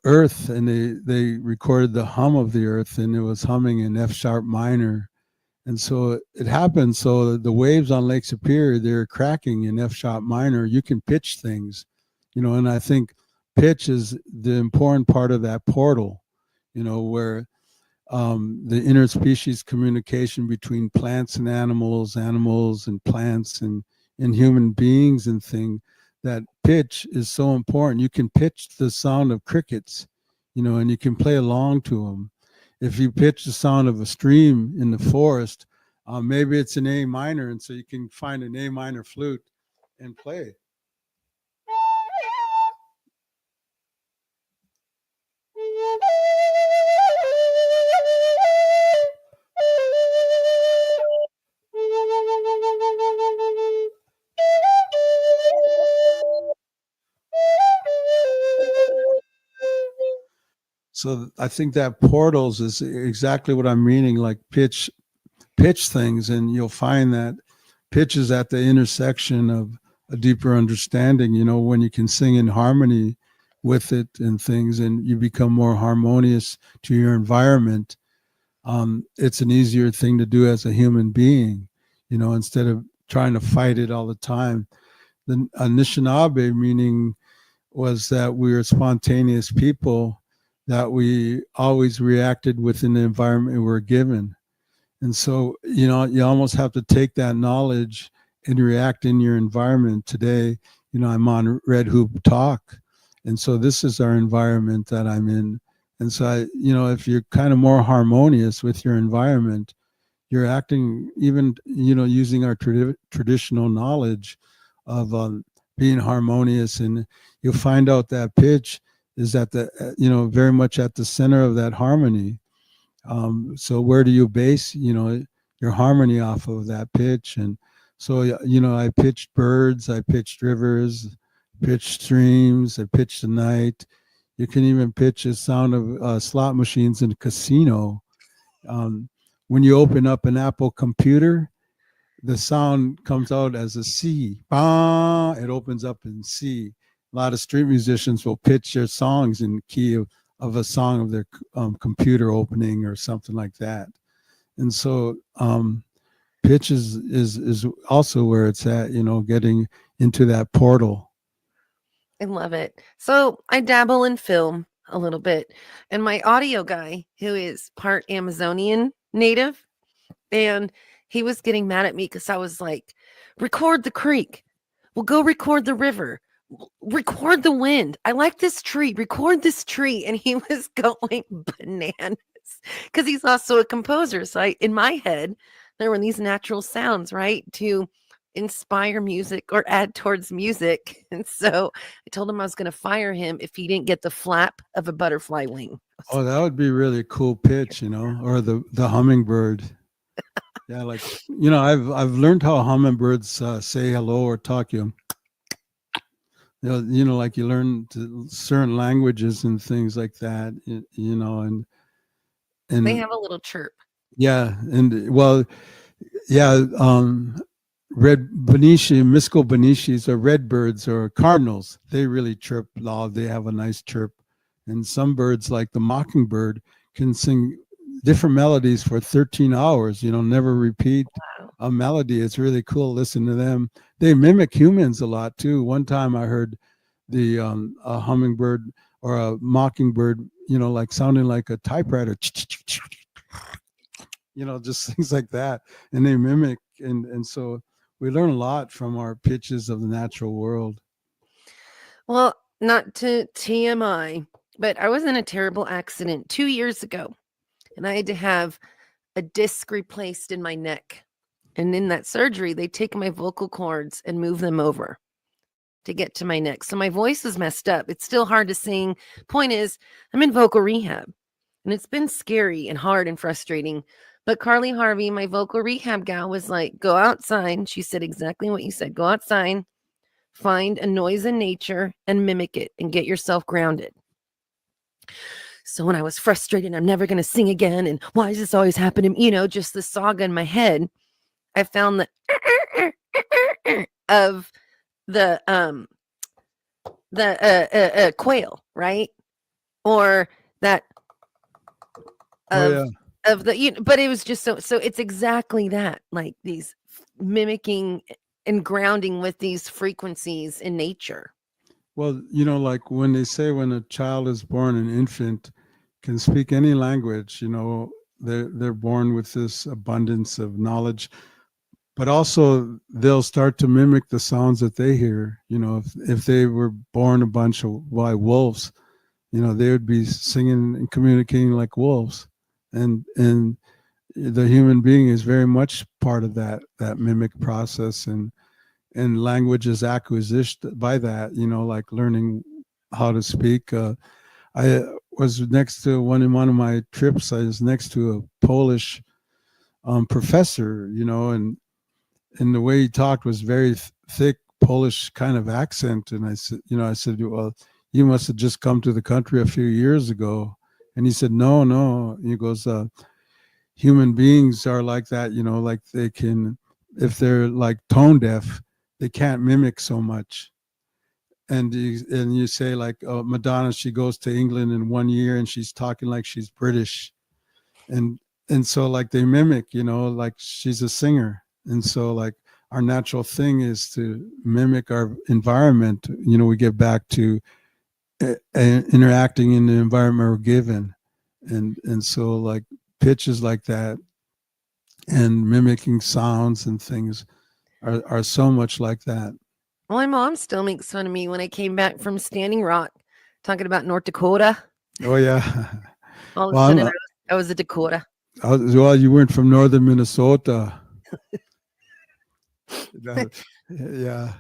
earth, and they recorded the hum of the earth, and it was humming in F sharp minor. And so it happened. So the waves on Lake Superior, they're cracking in F sharp minor. You can pitch things, and I think pitch is the important part of that portal, where the interspecies communication between plants and animals and plants and human beings and thing. That pitch is so important. You can pitch the sound of crickets, and you can play along to them. If you pitch the sound of a stream in the forest, maybe it's an A minor, and so you can find an A minor flute and play. So I think that portals is exactly what I'm meaning, like pitch things, and you'll find that pitch is at the intersection of a deeper understanding, when you can sing in harmony with it and things, and you become more harmonious to your environment. It's an easier thing to do as a human being, instead of trying to fight it all the time. The Anishinaabe meaning was that we were spontaneous people, that we always reacted within the environment we were given. And so, you almost have to take that knowledge and react in your environment. Today, I'm on Red Hoop Talk. And so this is our environment that I'm in. And so, if you're kind of more harmonious with your environment, you're acting even, using our traditional knowledge of being harmonious. And you'll find out that pitch is at the, very much at the center of that harmony. So where do you base, your harmony off of that pitch? And so, I pitched birds, I pitched rivers, pitched streams, I pitched the night. You can even pitch the sound of slot machines in a casino. When you open up an Apple computer, the sound comes out as a C. Bah! It opens up in C. A lot of street musicians will pitch their songs in the key of a song of their computer opening or something like that. And so pitch is also where it's at, getting into that portal. I love it. So, I dabble in film a little bit, and my audio guy, who is part Amazonian native, and he was getting mad at me because I was like, record the creek. Well, go record the river. Record the wind. I like this tree. Record this tree. And he was going bananas because he's also a composer. So in my head, there were these natural sounds, right, to inspire music or add towards music. And so I told him I was going to fire him if he didn't get the flap of a butterfly wing. Oh, that would be really cool pitch, or the hummingbird. Yeah, like, I've learned how hummingbirds say hello or talk. Like you learn certain languages and things like that, They and have a little chirp. yeah, and well, yeah, red Benici, Misco Benishis, or redbirds or cardinals, they really chirp loud. They have a nice chirp. And some birds, like the mockingbird, can sing different melodies for 13 hours, never repeat Wow. a melody. It's really cool. Listen to them. They mimic humans a lot too. One time I heard the a hummingbird or a mockingbird, like sounding like a typewriter, just things like that. And they mimic. And so we learn a lot from our pitches of the natural world. Well, not to TMI, but I was in a terrible accident 2 years ago, and I had to have a disc replaced in my neck. And in that surgery, they take my vocal cords and move them over to get to my neck. So my voice is messed up. It's still hard to sing. Point is, I'm in vocal rehab, and it's been scary and hard and frustrating. But Carly Harvey, my vocal rehab gal, was like, go outside. She said exactly what you said. Go outside, find a noise in nature and mimic it and get yourself grounded. So when I was frustrated, I'm never going to sing again. And why does this always happen to me? Just the saga in my head. I found the of the quail, right? Or that Oh of the, but it was just so it's exactly that, like these mimicking and grounding with these frequencies in nature. well, like when they say when a child is born, an infant can speak any language, they're born with this abundance of knowledge, but also they'll start to mimic the sounds that they hear. If they were born a bunch of by wolves, they would be singing and communicating like wolves. And the human being is very much part of that mimic process, and language is acquisition by that, like learning how to speak. I was next to in one of my trips, I was next to a Polish professor, and the way he talked was very thick Polish kind of accent. And I said, well, you must have just come to the country a few years ago. And he said, no. He goes, human beings are like that, like they can, if they're like tone deaf, they can't mimic so much. And you say like, oh, Madonna, she goes to England in 1 year and she's talking like she's British. And so like they mimic, like she's a singer. And so like our natural thing is to mimic our environment. We get back to interacting in the environment we're given. And so like pitches like that and mimicking sounds and things are so much like that. My mom still makes fun of me when I came back from Standing Rock talking about North Dakota. Oh yeah. All of a Well, sudden I was a Dakota. well, you weren't from northern Minnesota. Yeah.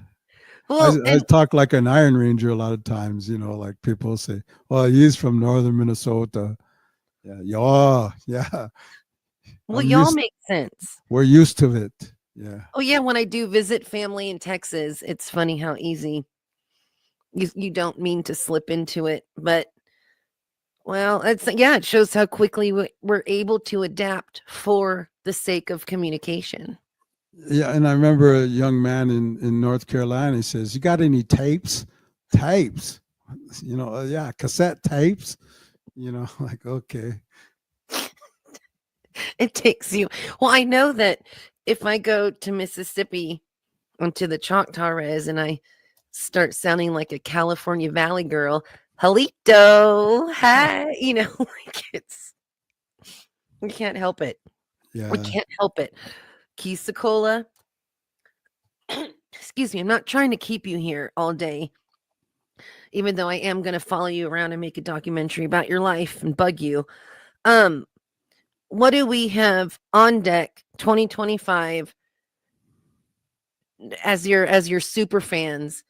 Well, I talk like an Iron Ranger a lot of times, like people say, well, he's from northern Minnesota. Yeah. well, y'all make sense. We're used to it. Yeah. Oh yeah, when I do visit family in Texas, it's funny how easy you don't mean to slip into it, but well, it shows how quickly we're able to adapt for the sake of communication. Yeah, and I remember a young man in North Carolina. He says, "You got any tapes? Tapes? Yeah, cassette tapes. Like okay." It takes you. Well, I know that if I go to Mississippi onto the Choctaw Res and I start sounding like a California Valley girl, Halito, hi, like we can't help it. Yeah. We can't help it. Secola. Excuse me, I'm not trying to keep you here all day, even though I am going to follow you around and make a documentary about your life and bug you. What do we have on deck 2025 as your super fans,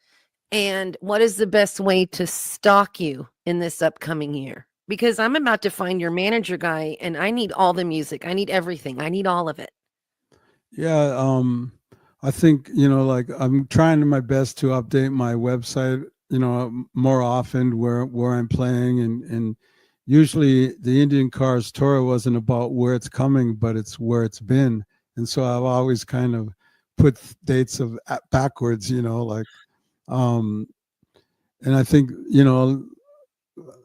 and what is the best way to stalk you in this upcoming year? Because I'm about to find your manager guy and I need all the music. I need everything. I need all of it. Yeah. I think, like I'm trying my best to update my website more often where I'm playing, and usually the Indian Kars tour wasn't about where it's coming, but it's where it's been. And so I've always kind of put dates of backwards, like, um, and I think,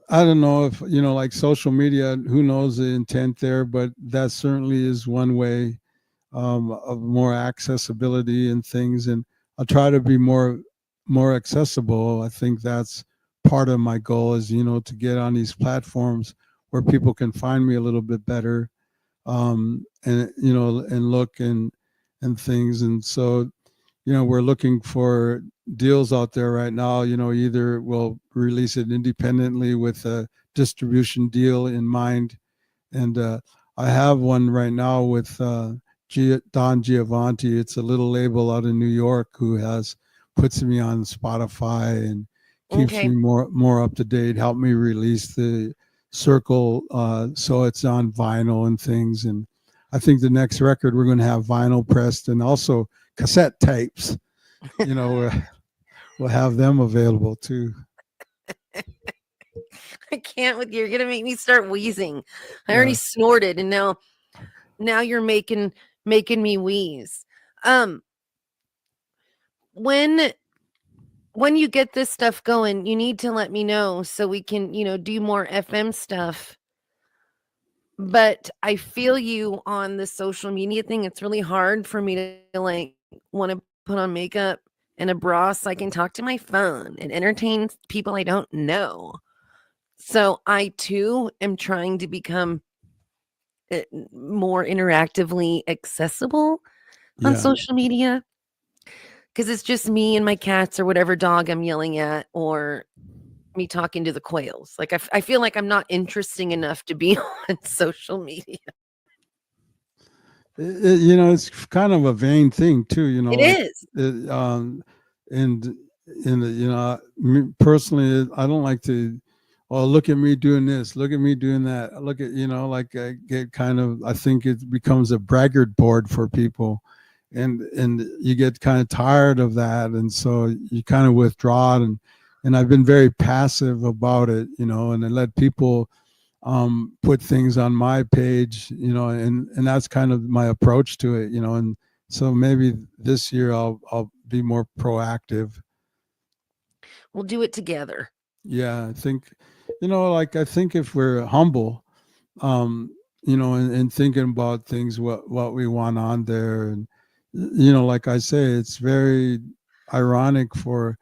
I don't know if, like social media, who knows the intent there, but that certainly is one way, of more accessibility and things. And I'll try to be more accessible. I think that's part of my goal is, to get on these platforms where people can find me a little bit better, and, and look and things. And so, we're looking for deals out there right now. Either we'll release it independently with a distribution deal in mind. And I have one right now with Don Giovanti. It's a little label out of New York who puts me on Spotify and keeps Okay. me more up to date, helped me release the Circle, so it's on vinyl and things. And I think the next record we're going to have vinyl pressed and also cassette tapes. We'll have them available too. I can't with you. You're gonna make me start wheezing. I Yeah. already snorted, and now you're making me wheeze. When you get this stuff going, you need to let me know so we can, do more FM stuff. But I feel you on the social media thing. It's really hard for me to like want to put on makeup and a bra so I can talk to my phone and entertain people I don't know. So I too am trying to become more interactively accessible on social media, because it's just me and my cats or whatever dog I'm yelling at, or me talking to the quails. Like I feel like I'm not interesting enough to be on social media. It's kind of a vain thing too. It Like is. and me personally, I don't like to. Oh, look at me doing this. Look at me doing that. Look at, like I get kind of. I think it becomes a braggart board for people, and you get kind of tired of that, and so you kind of withdraw. And I've been very passive about it, and I let people put things on my page, and that's kind of my approach to it, and so maybe this year I'll be more proactive. We'll do it together. Yeah, I think, like I think if we're humble, and thinking about things, what we want on there, and like I say, it's very ironic for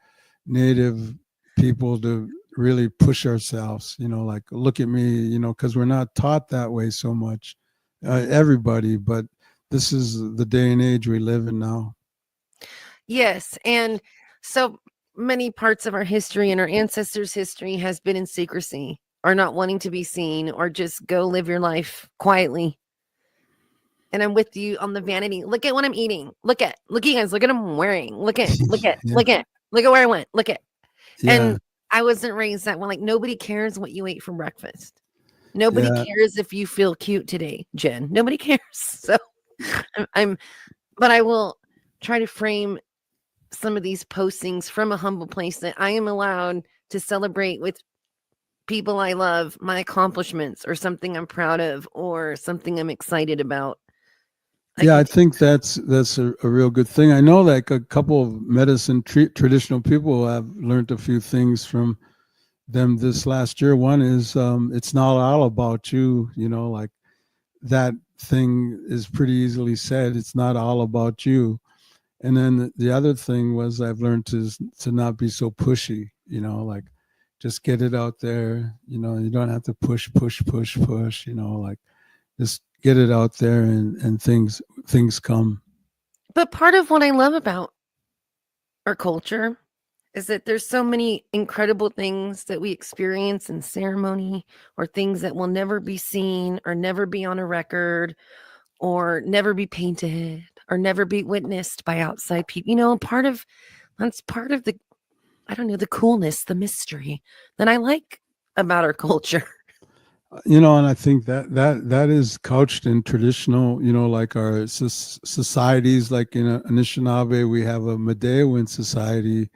Native people to really push ourselves, like look at me, because we're not taught that way so much, everybody, but this is the day and age we live in now. Yes, and so many parts of our history and our ancestors' history has been in secrecy, or not wanting to be seen, or just go live your life quietly. And I'm with you on the vanity. Look at what I'm eating. Look you guys, look at what I'm wearing. Look at where I went. Look at. Yeah. And I wasn't raised that way. Like, nobody cares what you ate for breakfast. Nobody cares if you feel cute today, Jen. Nobody cares. So but I will try to frame some of these postings from a humble place that I am allowed to celebrate with people I love, my accomplishments, or something I'm proud of, or something I'm excited about. I think that's a real good thing. I know like a couple of medicine traditional people have learned a few things from them this last year. One is it's not all about you, like that thing is pretty easily said. It's not all about you. And then the other thing was I've learned to not be so pushy, like just get it out there. You don't have to push, like just get it out there, and things come. But part of what I love about our culture is that there's so many incredible things that we experience in ceremony, or things that will never be seen, or never be on a record, or never be painted, or never be witnessed by outside people. That's part of the, I don't know, the coolness, the mystery that I like about our culture. And I think that is couched in traditional, like our societies, like in Anishinaabe, we have a Medeawin society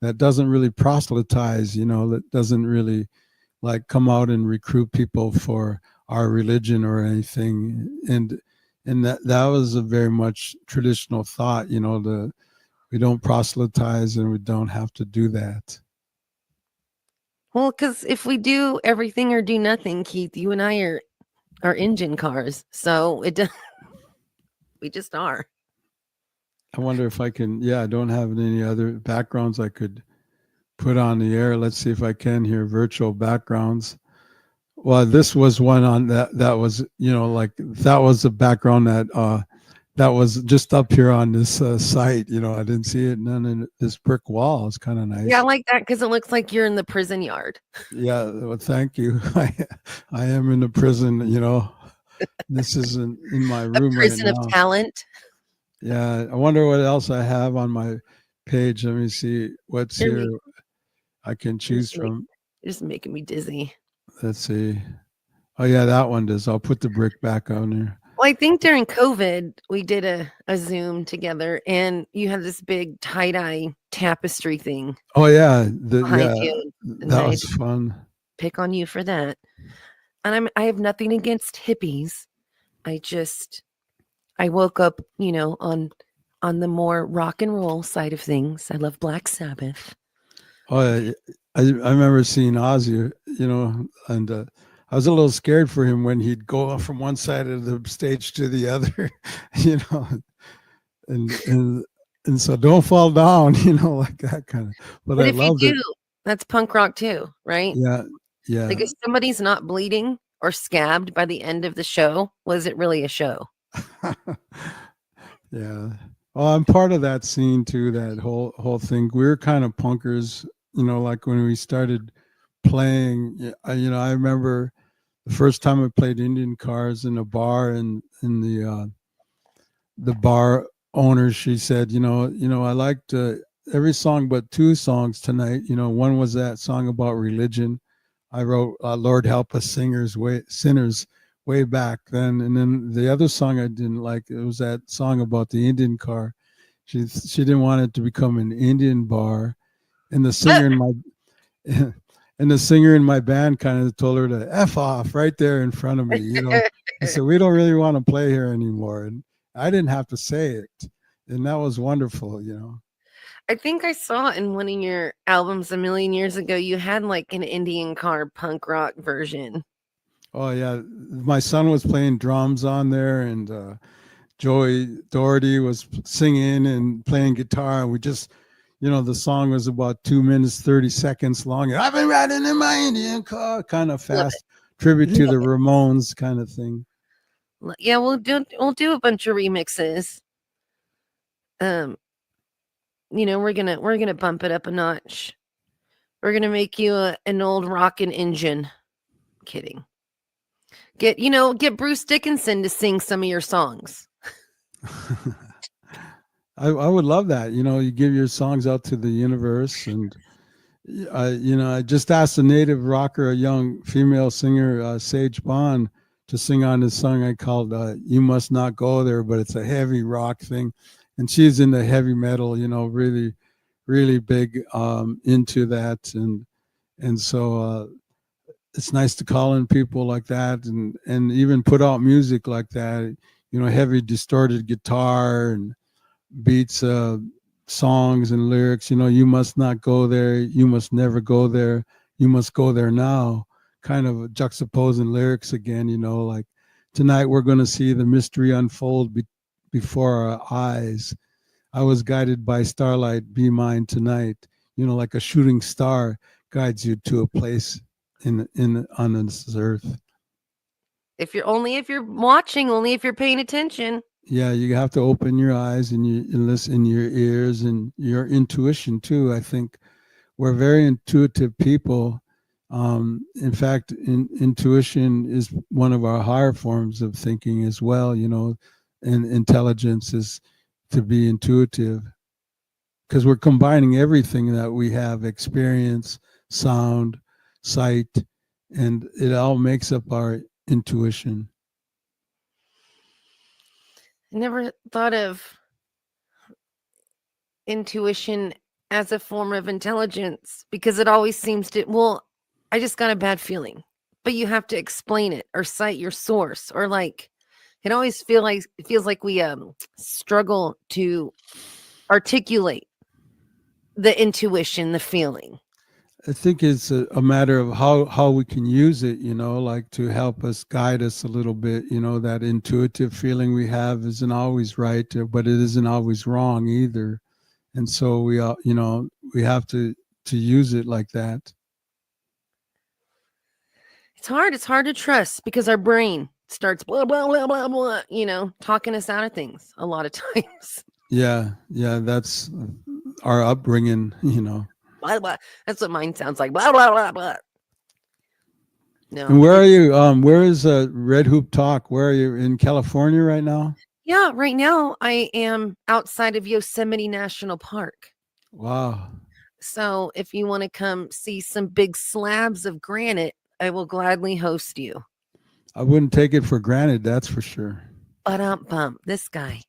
that doesn't really proselytize, that doesn't really like come out and recruit people for our religion or anything. And that was a very much traditional thought, we don't proselytize and we don't have to do that. Well, because if we do everything or do nothing, Keith, you and I are engine cars. So we just are. I wonder if I can, I don't have any other backgrounds I could put on the air. Let's see if I can hear virtual backgrounds. Well, this was one on that was, that was a background that was just up here on this site. I didn't see it. None in this brick wall. It's kind of nice. Yeah, I like that because it looks like you're in the prison yard. Yeah, well, thank you. I am in the prison, This is in my room right now. A prison of talent. Yeah, I wonder what else I have on my page. Let me see what's here I can choose from. You're just making me dizzy. Let's see. Oh, yeah, that one does. I'll put the brick back on there. Well, I think during COVID, we did a Zoom together, and you had this big tie-dye tapestry thing. Oh, yeah. That was fun. Pick on you for that. And I have nothing against hippies. I woke up, on the more rock and roll side of things. I love Black Sabbath. Oh, yeah. I remember seeing Ozzy, and I was a little scared for him when he'd go from one side of the stage to the other, and so don't fall down, like that kind of. But I loved it. That's punk rock too, right? Yeah, yeah. Like if somebody's not bleeding or scabbed by the end of the show, was it really a show? Yeah. Well, I'm part of that scene too. That whole thing. We were kind of punkers, like when we started playing. I remember the first time I played NDN Kars in a bar, and in the bar owner, she said, I liked every song but two songs tonight. One was that song about religion. I wrote "Lord Help Us Sinners" way back then, and then the other song I didn't like, it was that song about the Indian car. She didn't want it to become an Indian bar, and the singer in my band kind of told her to F off right there in front of me. I said, we don't really want to play here anymore, and I didn't have to say it, and that was wonderful. I think I saw in one of your albums a million years ago, you had like an Indian car punk rock version. Oh, yeah. My son was playing drums on there, and Joey Doherty was singing and playing guitar. And we just, the song was about 2 minutes, 30 seconds long. I've been riding in my Indian car, kind of fast tribute to the Ramones kind of thing. Yeah, we'll do a bunch of remixes. We're gonna bump it up a notch. We're gonna make you an old rockin' engine. Kidding. Get Bruce Dickinson to sing some of your songs. I would love that. You give your songs out to the universe, and I just asked a native rocker, a young female singer, Sage Bond, to sing on this song I called "You Must Not Go There," but it's a heavy rock thing. And she's into heavy metal, really, really big into that, and so it's nice to call in people like that, and even put out music like that, heavy distorted guitar and beats, songs and lyrics. You must not go there, you must never go there, you must go there now. Kind of juxtaposing lyrics again, like tonight we're going to see the mystery unfold before our eyes. I was guided by starlight, be mine tonight. Like a shooting star guides you to a place on this earth. If you're watching, only if you're paying attention. Yeah, you have to open your eyes and you listen, your ears and your intuition too. I think we're very intuitive people. In fact, intuition is one of our higher forms of thinking as well, and intelligence is to be intuitive, because we're combining everything that we have: experience, sound, sight, and it all makes up our intuition. I never thought of intuition as a form of intelligence because it always seems to, well, I just got a bad feeling, but you have to explain it or cite your source or like, it always it feels like we struggle to articulate the intuition, the feeling. I think it's a matter of how we can use it, like to help us guide us a little bit. That intuitive feeling we have isn't always right, but it isn't always wrong either. And so we have to use it like that. It's hard to trust because our brain starts blah blah blah blah blah, talking us out of things a lot of times. Yeah, that's our upbringing. Blah blah. That's what mine sounds like. Blah blah blah blah. No. And where are you? Where is Red Hoop Talk? Where are you, in California right now? Yeah, right now I am outside of Yosemite National Park. Wow. So if you want to come see some big slabs of granite, I will gladly host you. I wouldn't take it for granted, that's for sure. Bump. This guy.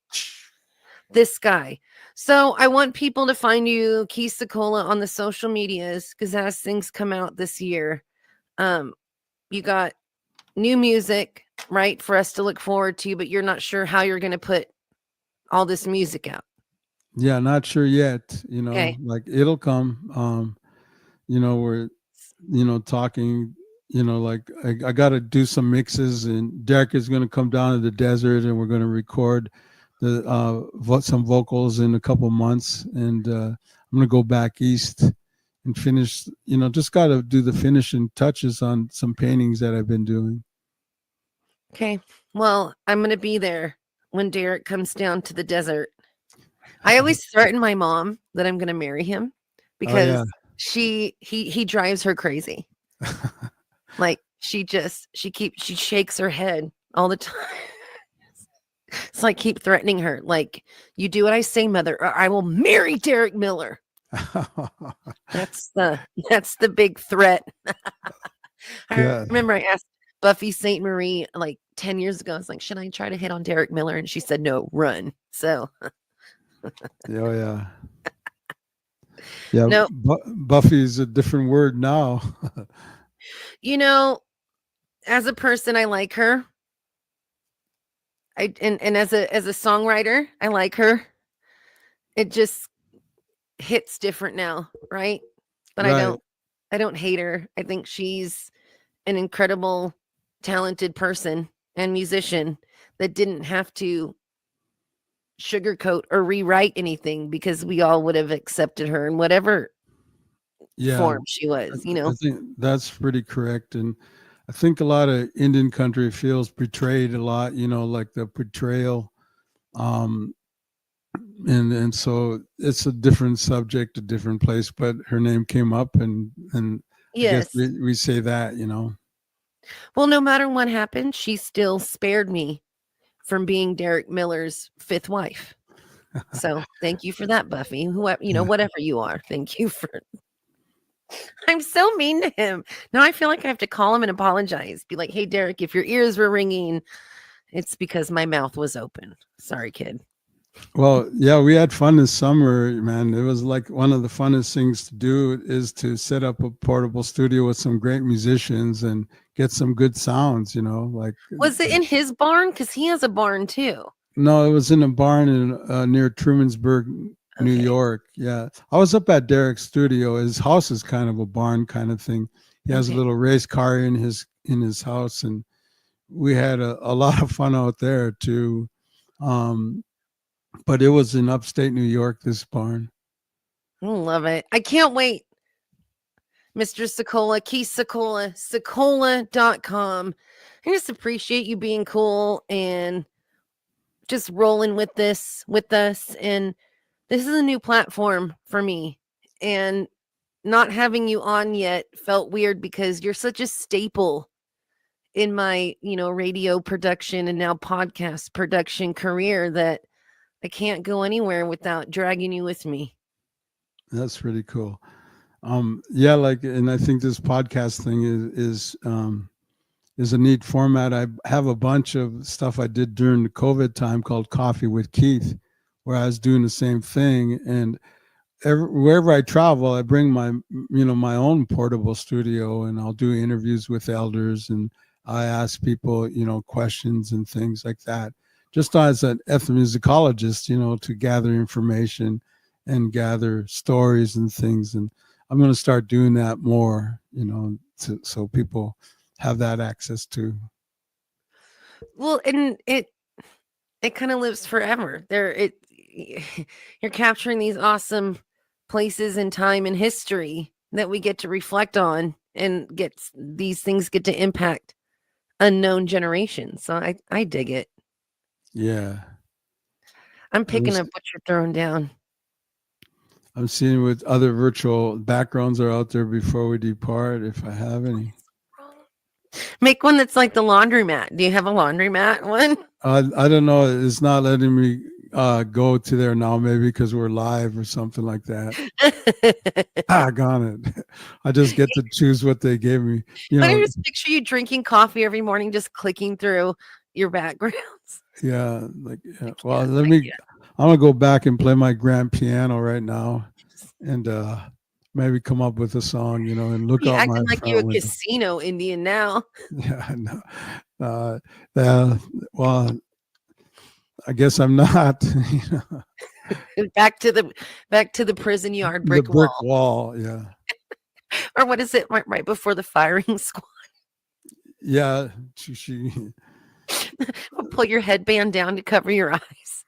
So I want people to find you, Keith Secola, on the social medias, because as things come out this year, you got new music, right, for us to look forward to, but you're not sure how you're going to put all this music out. Yeah, not sure yet. Okay. Like it'll come. We're talking. Like I got to do some mixes, and Derek is going to come down to the desert, and we're going to record some vocals in a couple months, and I'm going to go back east and finish. Just got to do the finishing touches on some paintings that I've been doing. Okay. Well, I'm going to be there when Derek comes down to the desert. I always threaten my mom that I'm going to marry him because he drives her crazy. Like she shakes her head all the time. So I keep threatening her. Like, you do what I say, mother, or I will marry Derek Miller. That's the big threat. I remember I asked Buffy St. Marie like 10 years ago. I was like, should I try to hit on Derek Miller? And she said, no, run. So yeah. No. Buffy is a different word now. As a person, I like her. And as a songwriter, I like her. It just hits different now, right? But right. I don't hate her. I think she's an incredible, talented person and musician that didn't have to sugarcoat or rewrite anything because we all would have accepted her in whatever form she was, I think that's pretty correct. And I think a lot of Indian country feels betrayed a lot, like the betrayal. And so it's a different subject, a different place, but her name came up and yes, I guess we say that, Well, no matter what happened, she still spared me from being Derek Miller's fifth wife. So thank you for that, Buffy. Whoever, whatever you are, thank you for. I'm so mean to him. Now I feel like I have to call him and apologize. Be like, hey, Derek, if your ears were ringing, it's because my mouth was open. Sorry, kid. Well, yeah, we had fun this summer, man. It was like one of the funnest things to do is to set up a portable studio with some great musicians and get some good sounds, like. Was it in his barn? Because he has a barn too. No, it was in a barn near Trumansburg, New York. Yeah. I was up at Derek's studio. His house is kind of a barn kind of thing. He has a little race car in his house, and we had a lot of fun out there too. But it was in upstate New York, this barn. I love it. I can't wait. Mr. Secola, Keith Secola, Secola.com. I just appreciate you being cool and just rolling with us. And this is a new platform for me. And not having you on yet felt weird because you're such a staple in my, radio production and now podcast production career that I can't go anywhere without dragging you with me. That's pretty cool. Yeah, and I think this podcast thing is a neat format. I have a bunch of stuff I did during the COVID time called Coffee with Keith, where I was doing the same thing. And wherever I travel, I bring my own portable studio, and I'll do interviews with elders, and I ask people, questions and things like that. Just as an ethnomusicologist, to gather information and gather stories and things. And I'm going to start doing that more, so people have that access to. Well, and it kind of lives forever. You're capturing these awesome places in time and history that we get to reflect on, and these things get to impact unknown generations. So I dig it. Yeah. I'm picking up what you're throwing down. I'm seeing what other virtual backgrounds are out there before we depart, if I have any. Make one that's like the laundromat. Do you have a laundromat one? I don't know. It's not letting me go to there now, maybe because we're live or something like that. Doggone it. I just get to choose what they gave me. I just picture you drinking coffee every morning, just clicking through your backgrounds. Yeah. Well, I'm going to go back and play my grand piano right now and maybe come up with a song, and look out my acting like you a window. casino Indian now. Yeah, I know. Well, I guess I'm not. Back to the prison yard brick wall. Yeah. Or what is it? Right before the firing squad. Yeah. I'll pull your headband down to cover your eyes.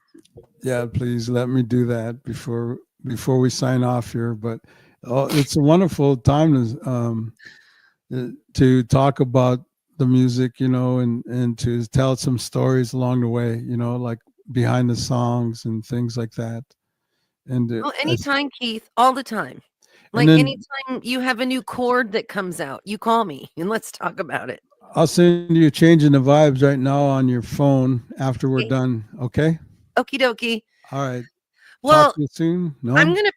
Yeah, please let me do that before we sign off here. But it's a wonderful time to talk about the music, and to tell some stories along the way, like behind the songs and things like that. And anytime, Keith, all the time. Like anytime you have a new chord that comes out, you call me and let's talk about it. I'll send you Changing the Vibes right now on your phone after we're done. Okay. Okie dokie. All right. Well, talk to you soon. No? I'm going to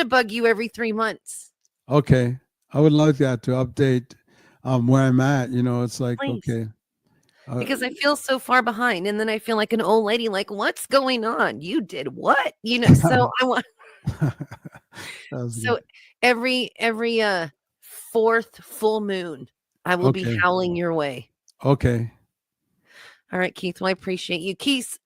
bug you every 3 months. Okay. I would like that to update where I'm at. It's like, Please. Okay. Because I feel so far behind, and then I feel like an old lady, like, what's going on? You did what? So I want. So every fourth full moon, I will be howling your way. Okay. All right, Keith. Well, I appreciate you. Secola.com,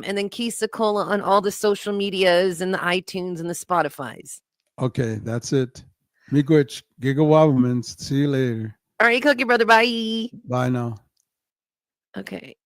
and then Keith Secola on all the social medias and the iTunes and the Spotifys. Okay, that's it. Miigwech, Gigawabamans. See you later. All right, Cookie Brother. Bye. Bye now. Okay.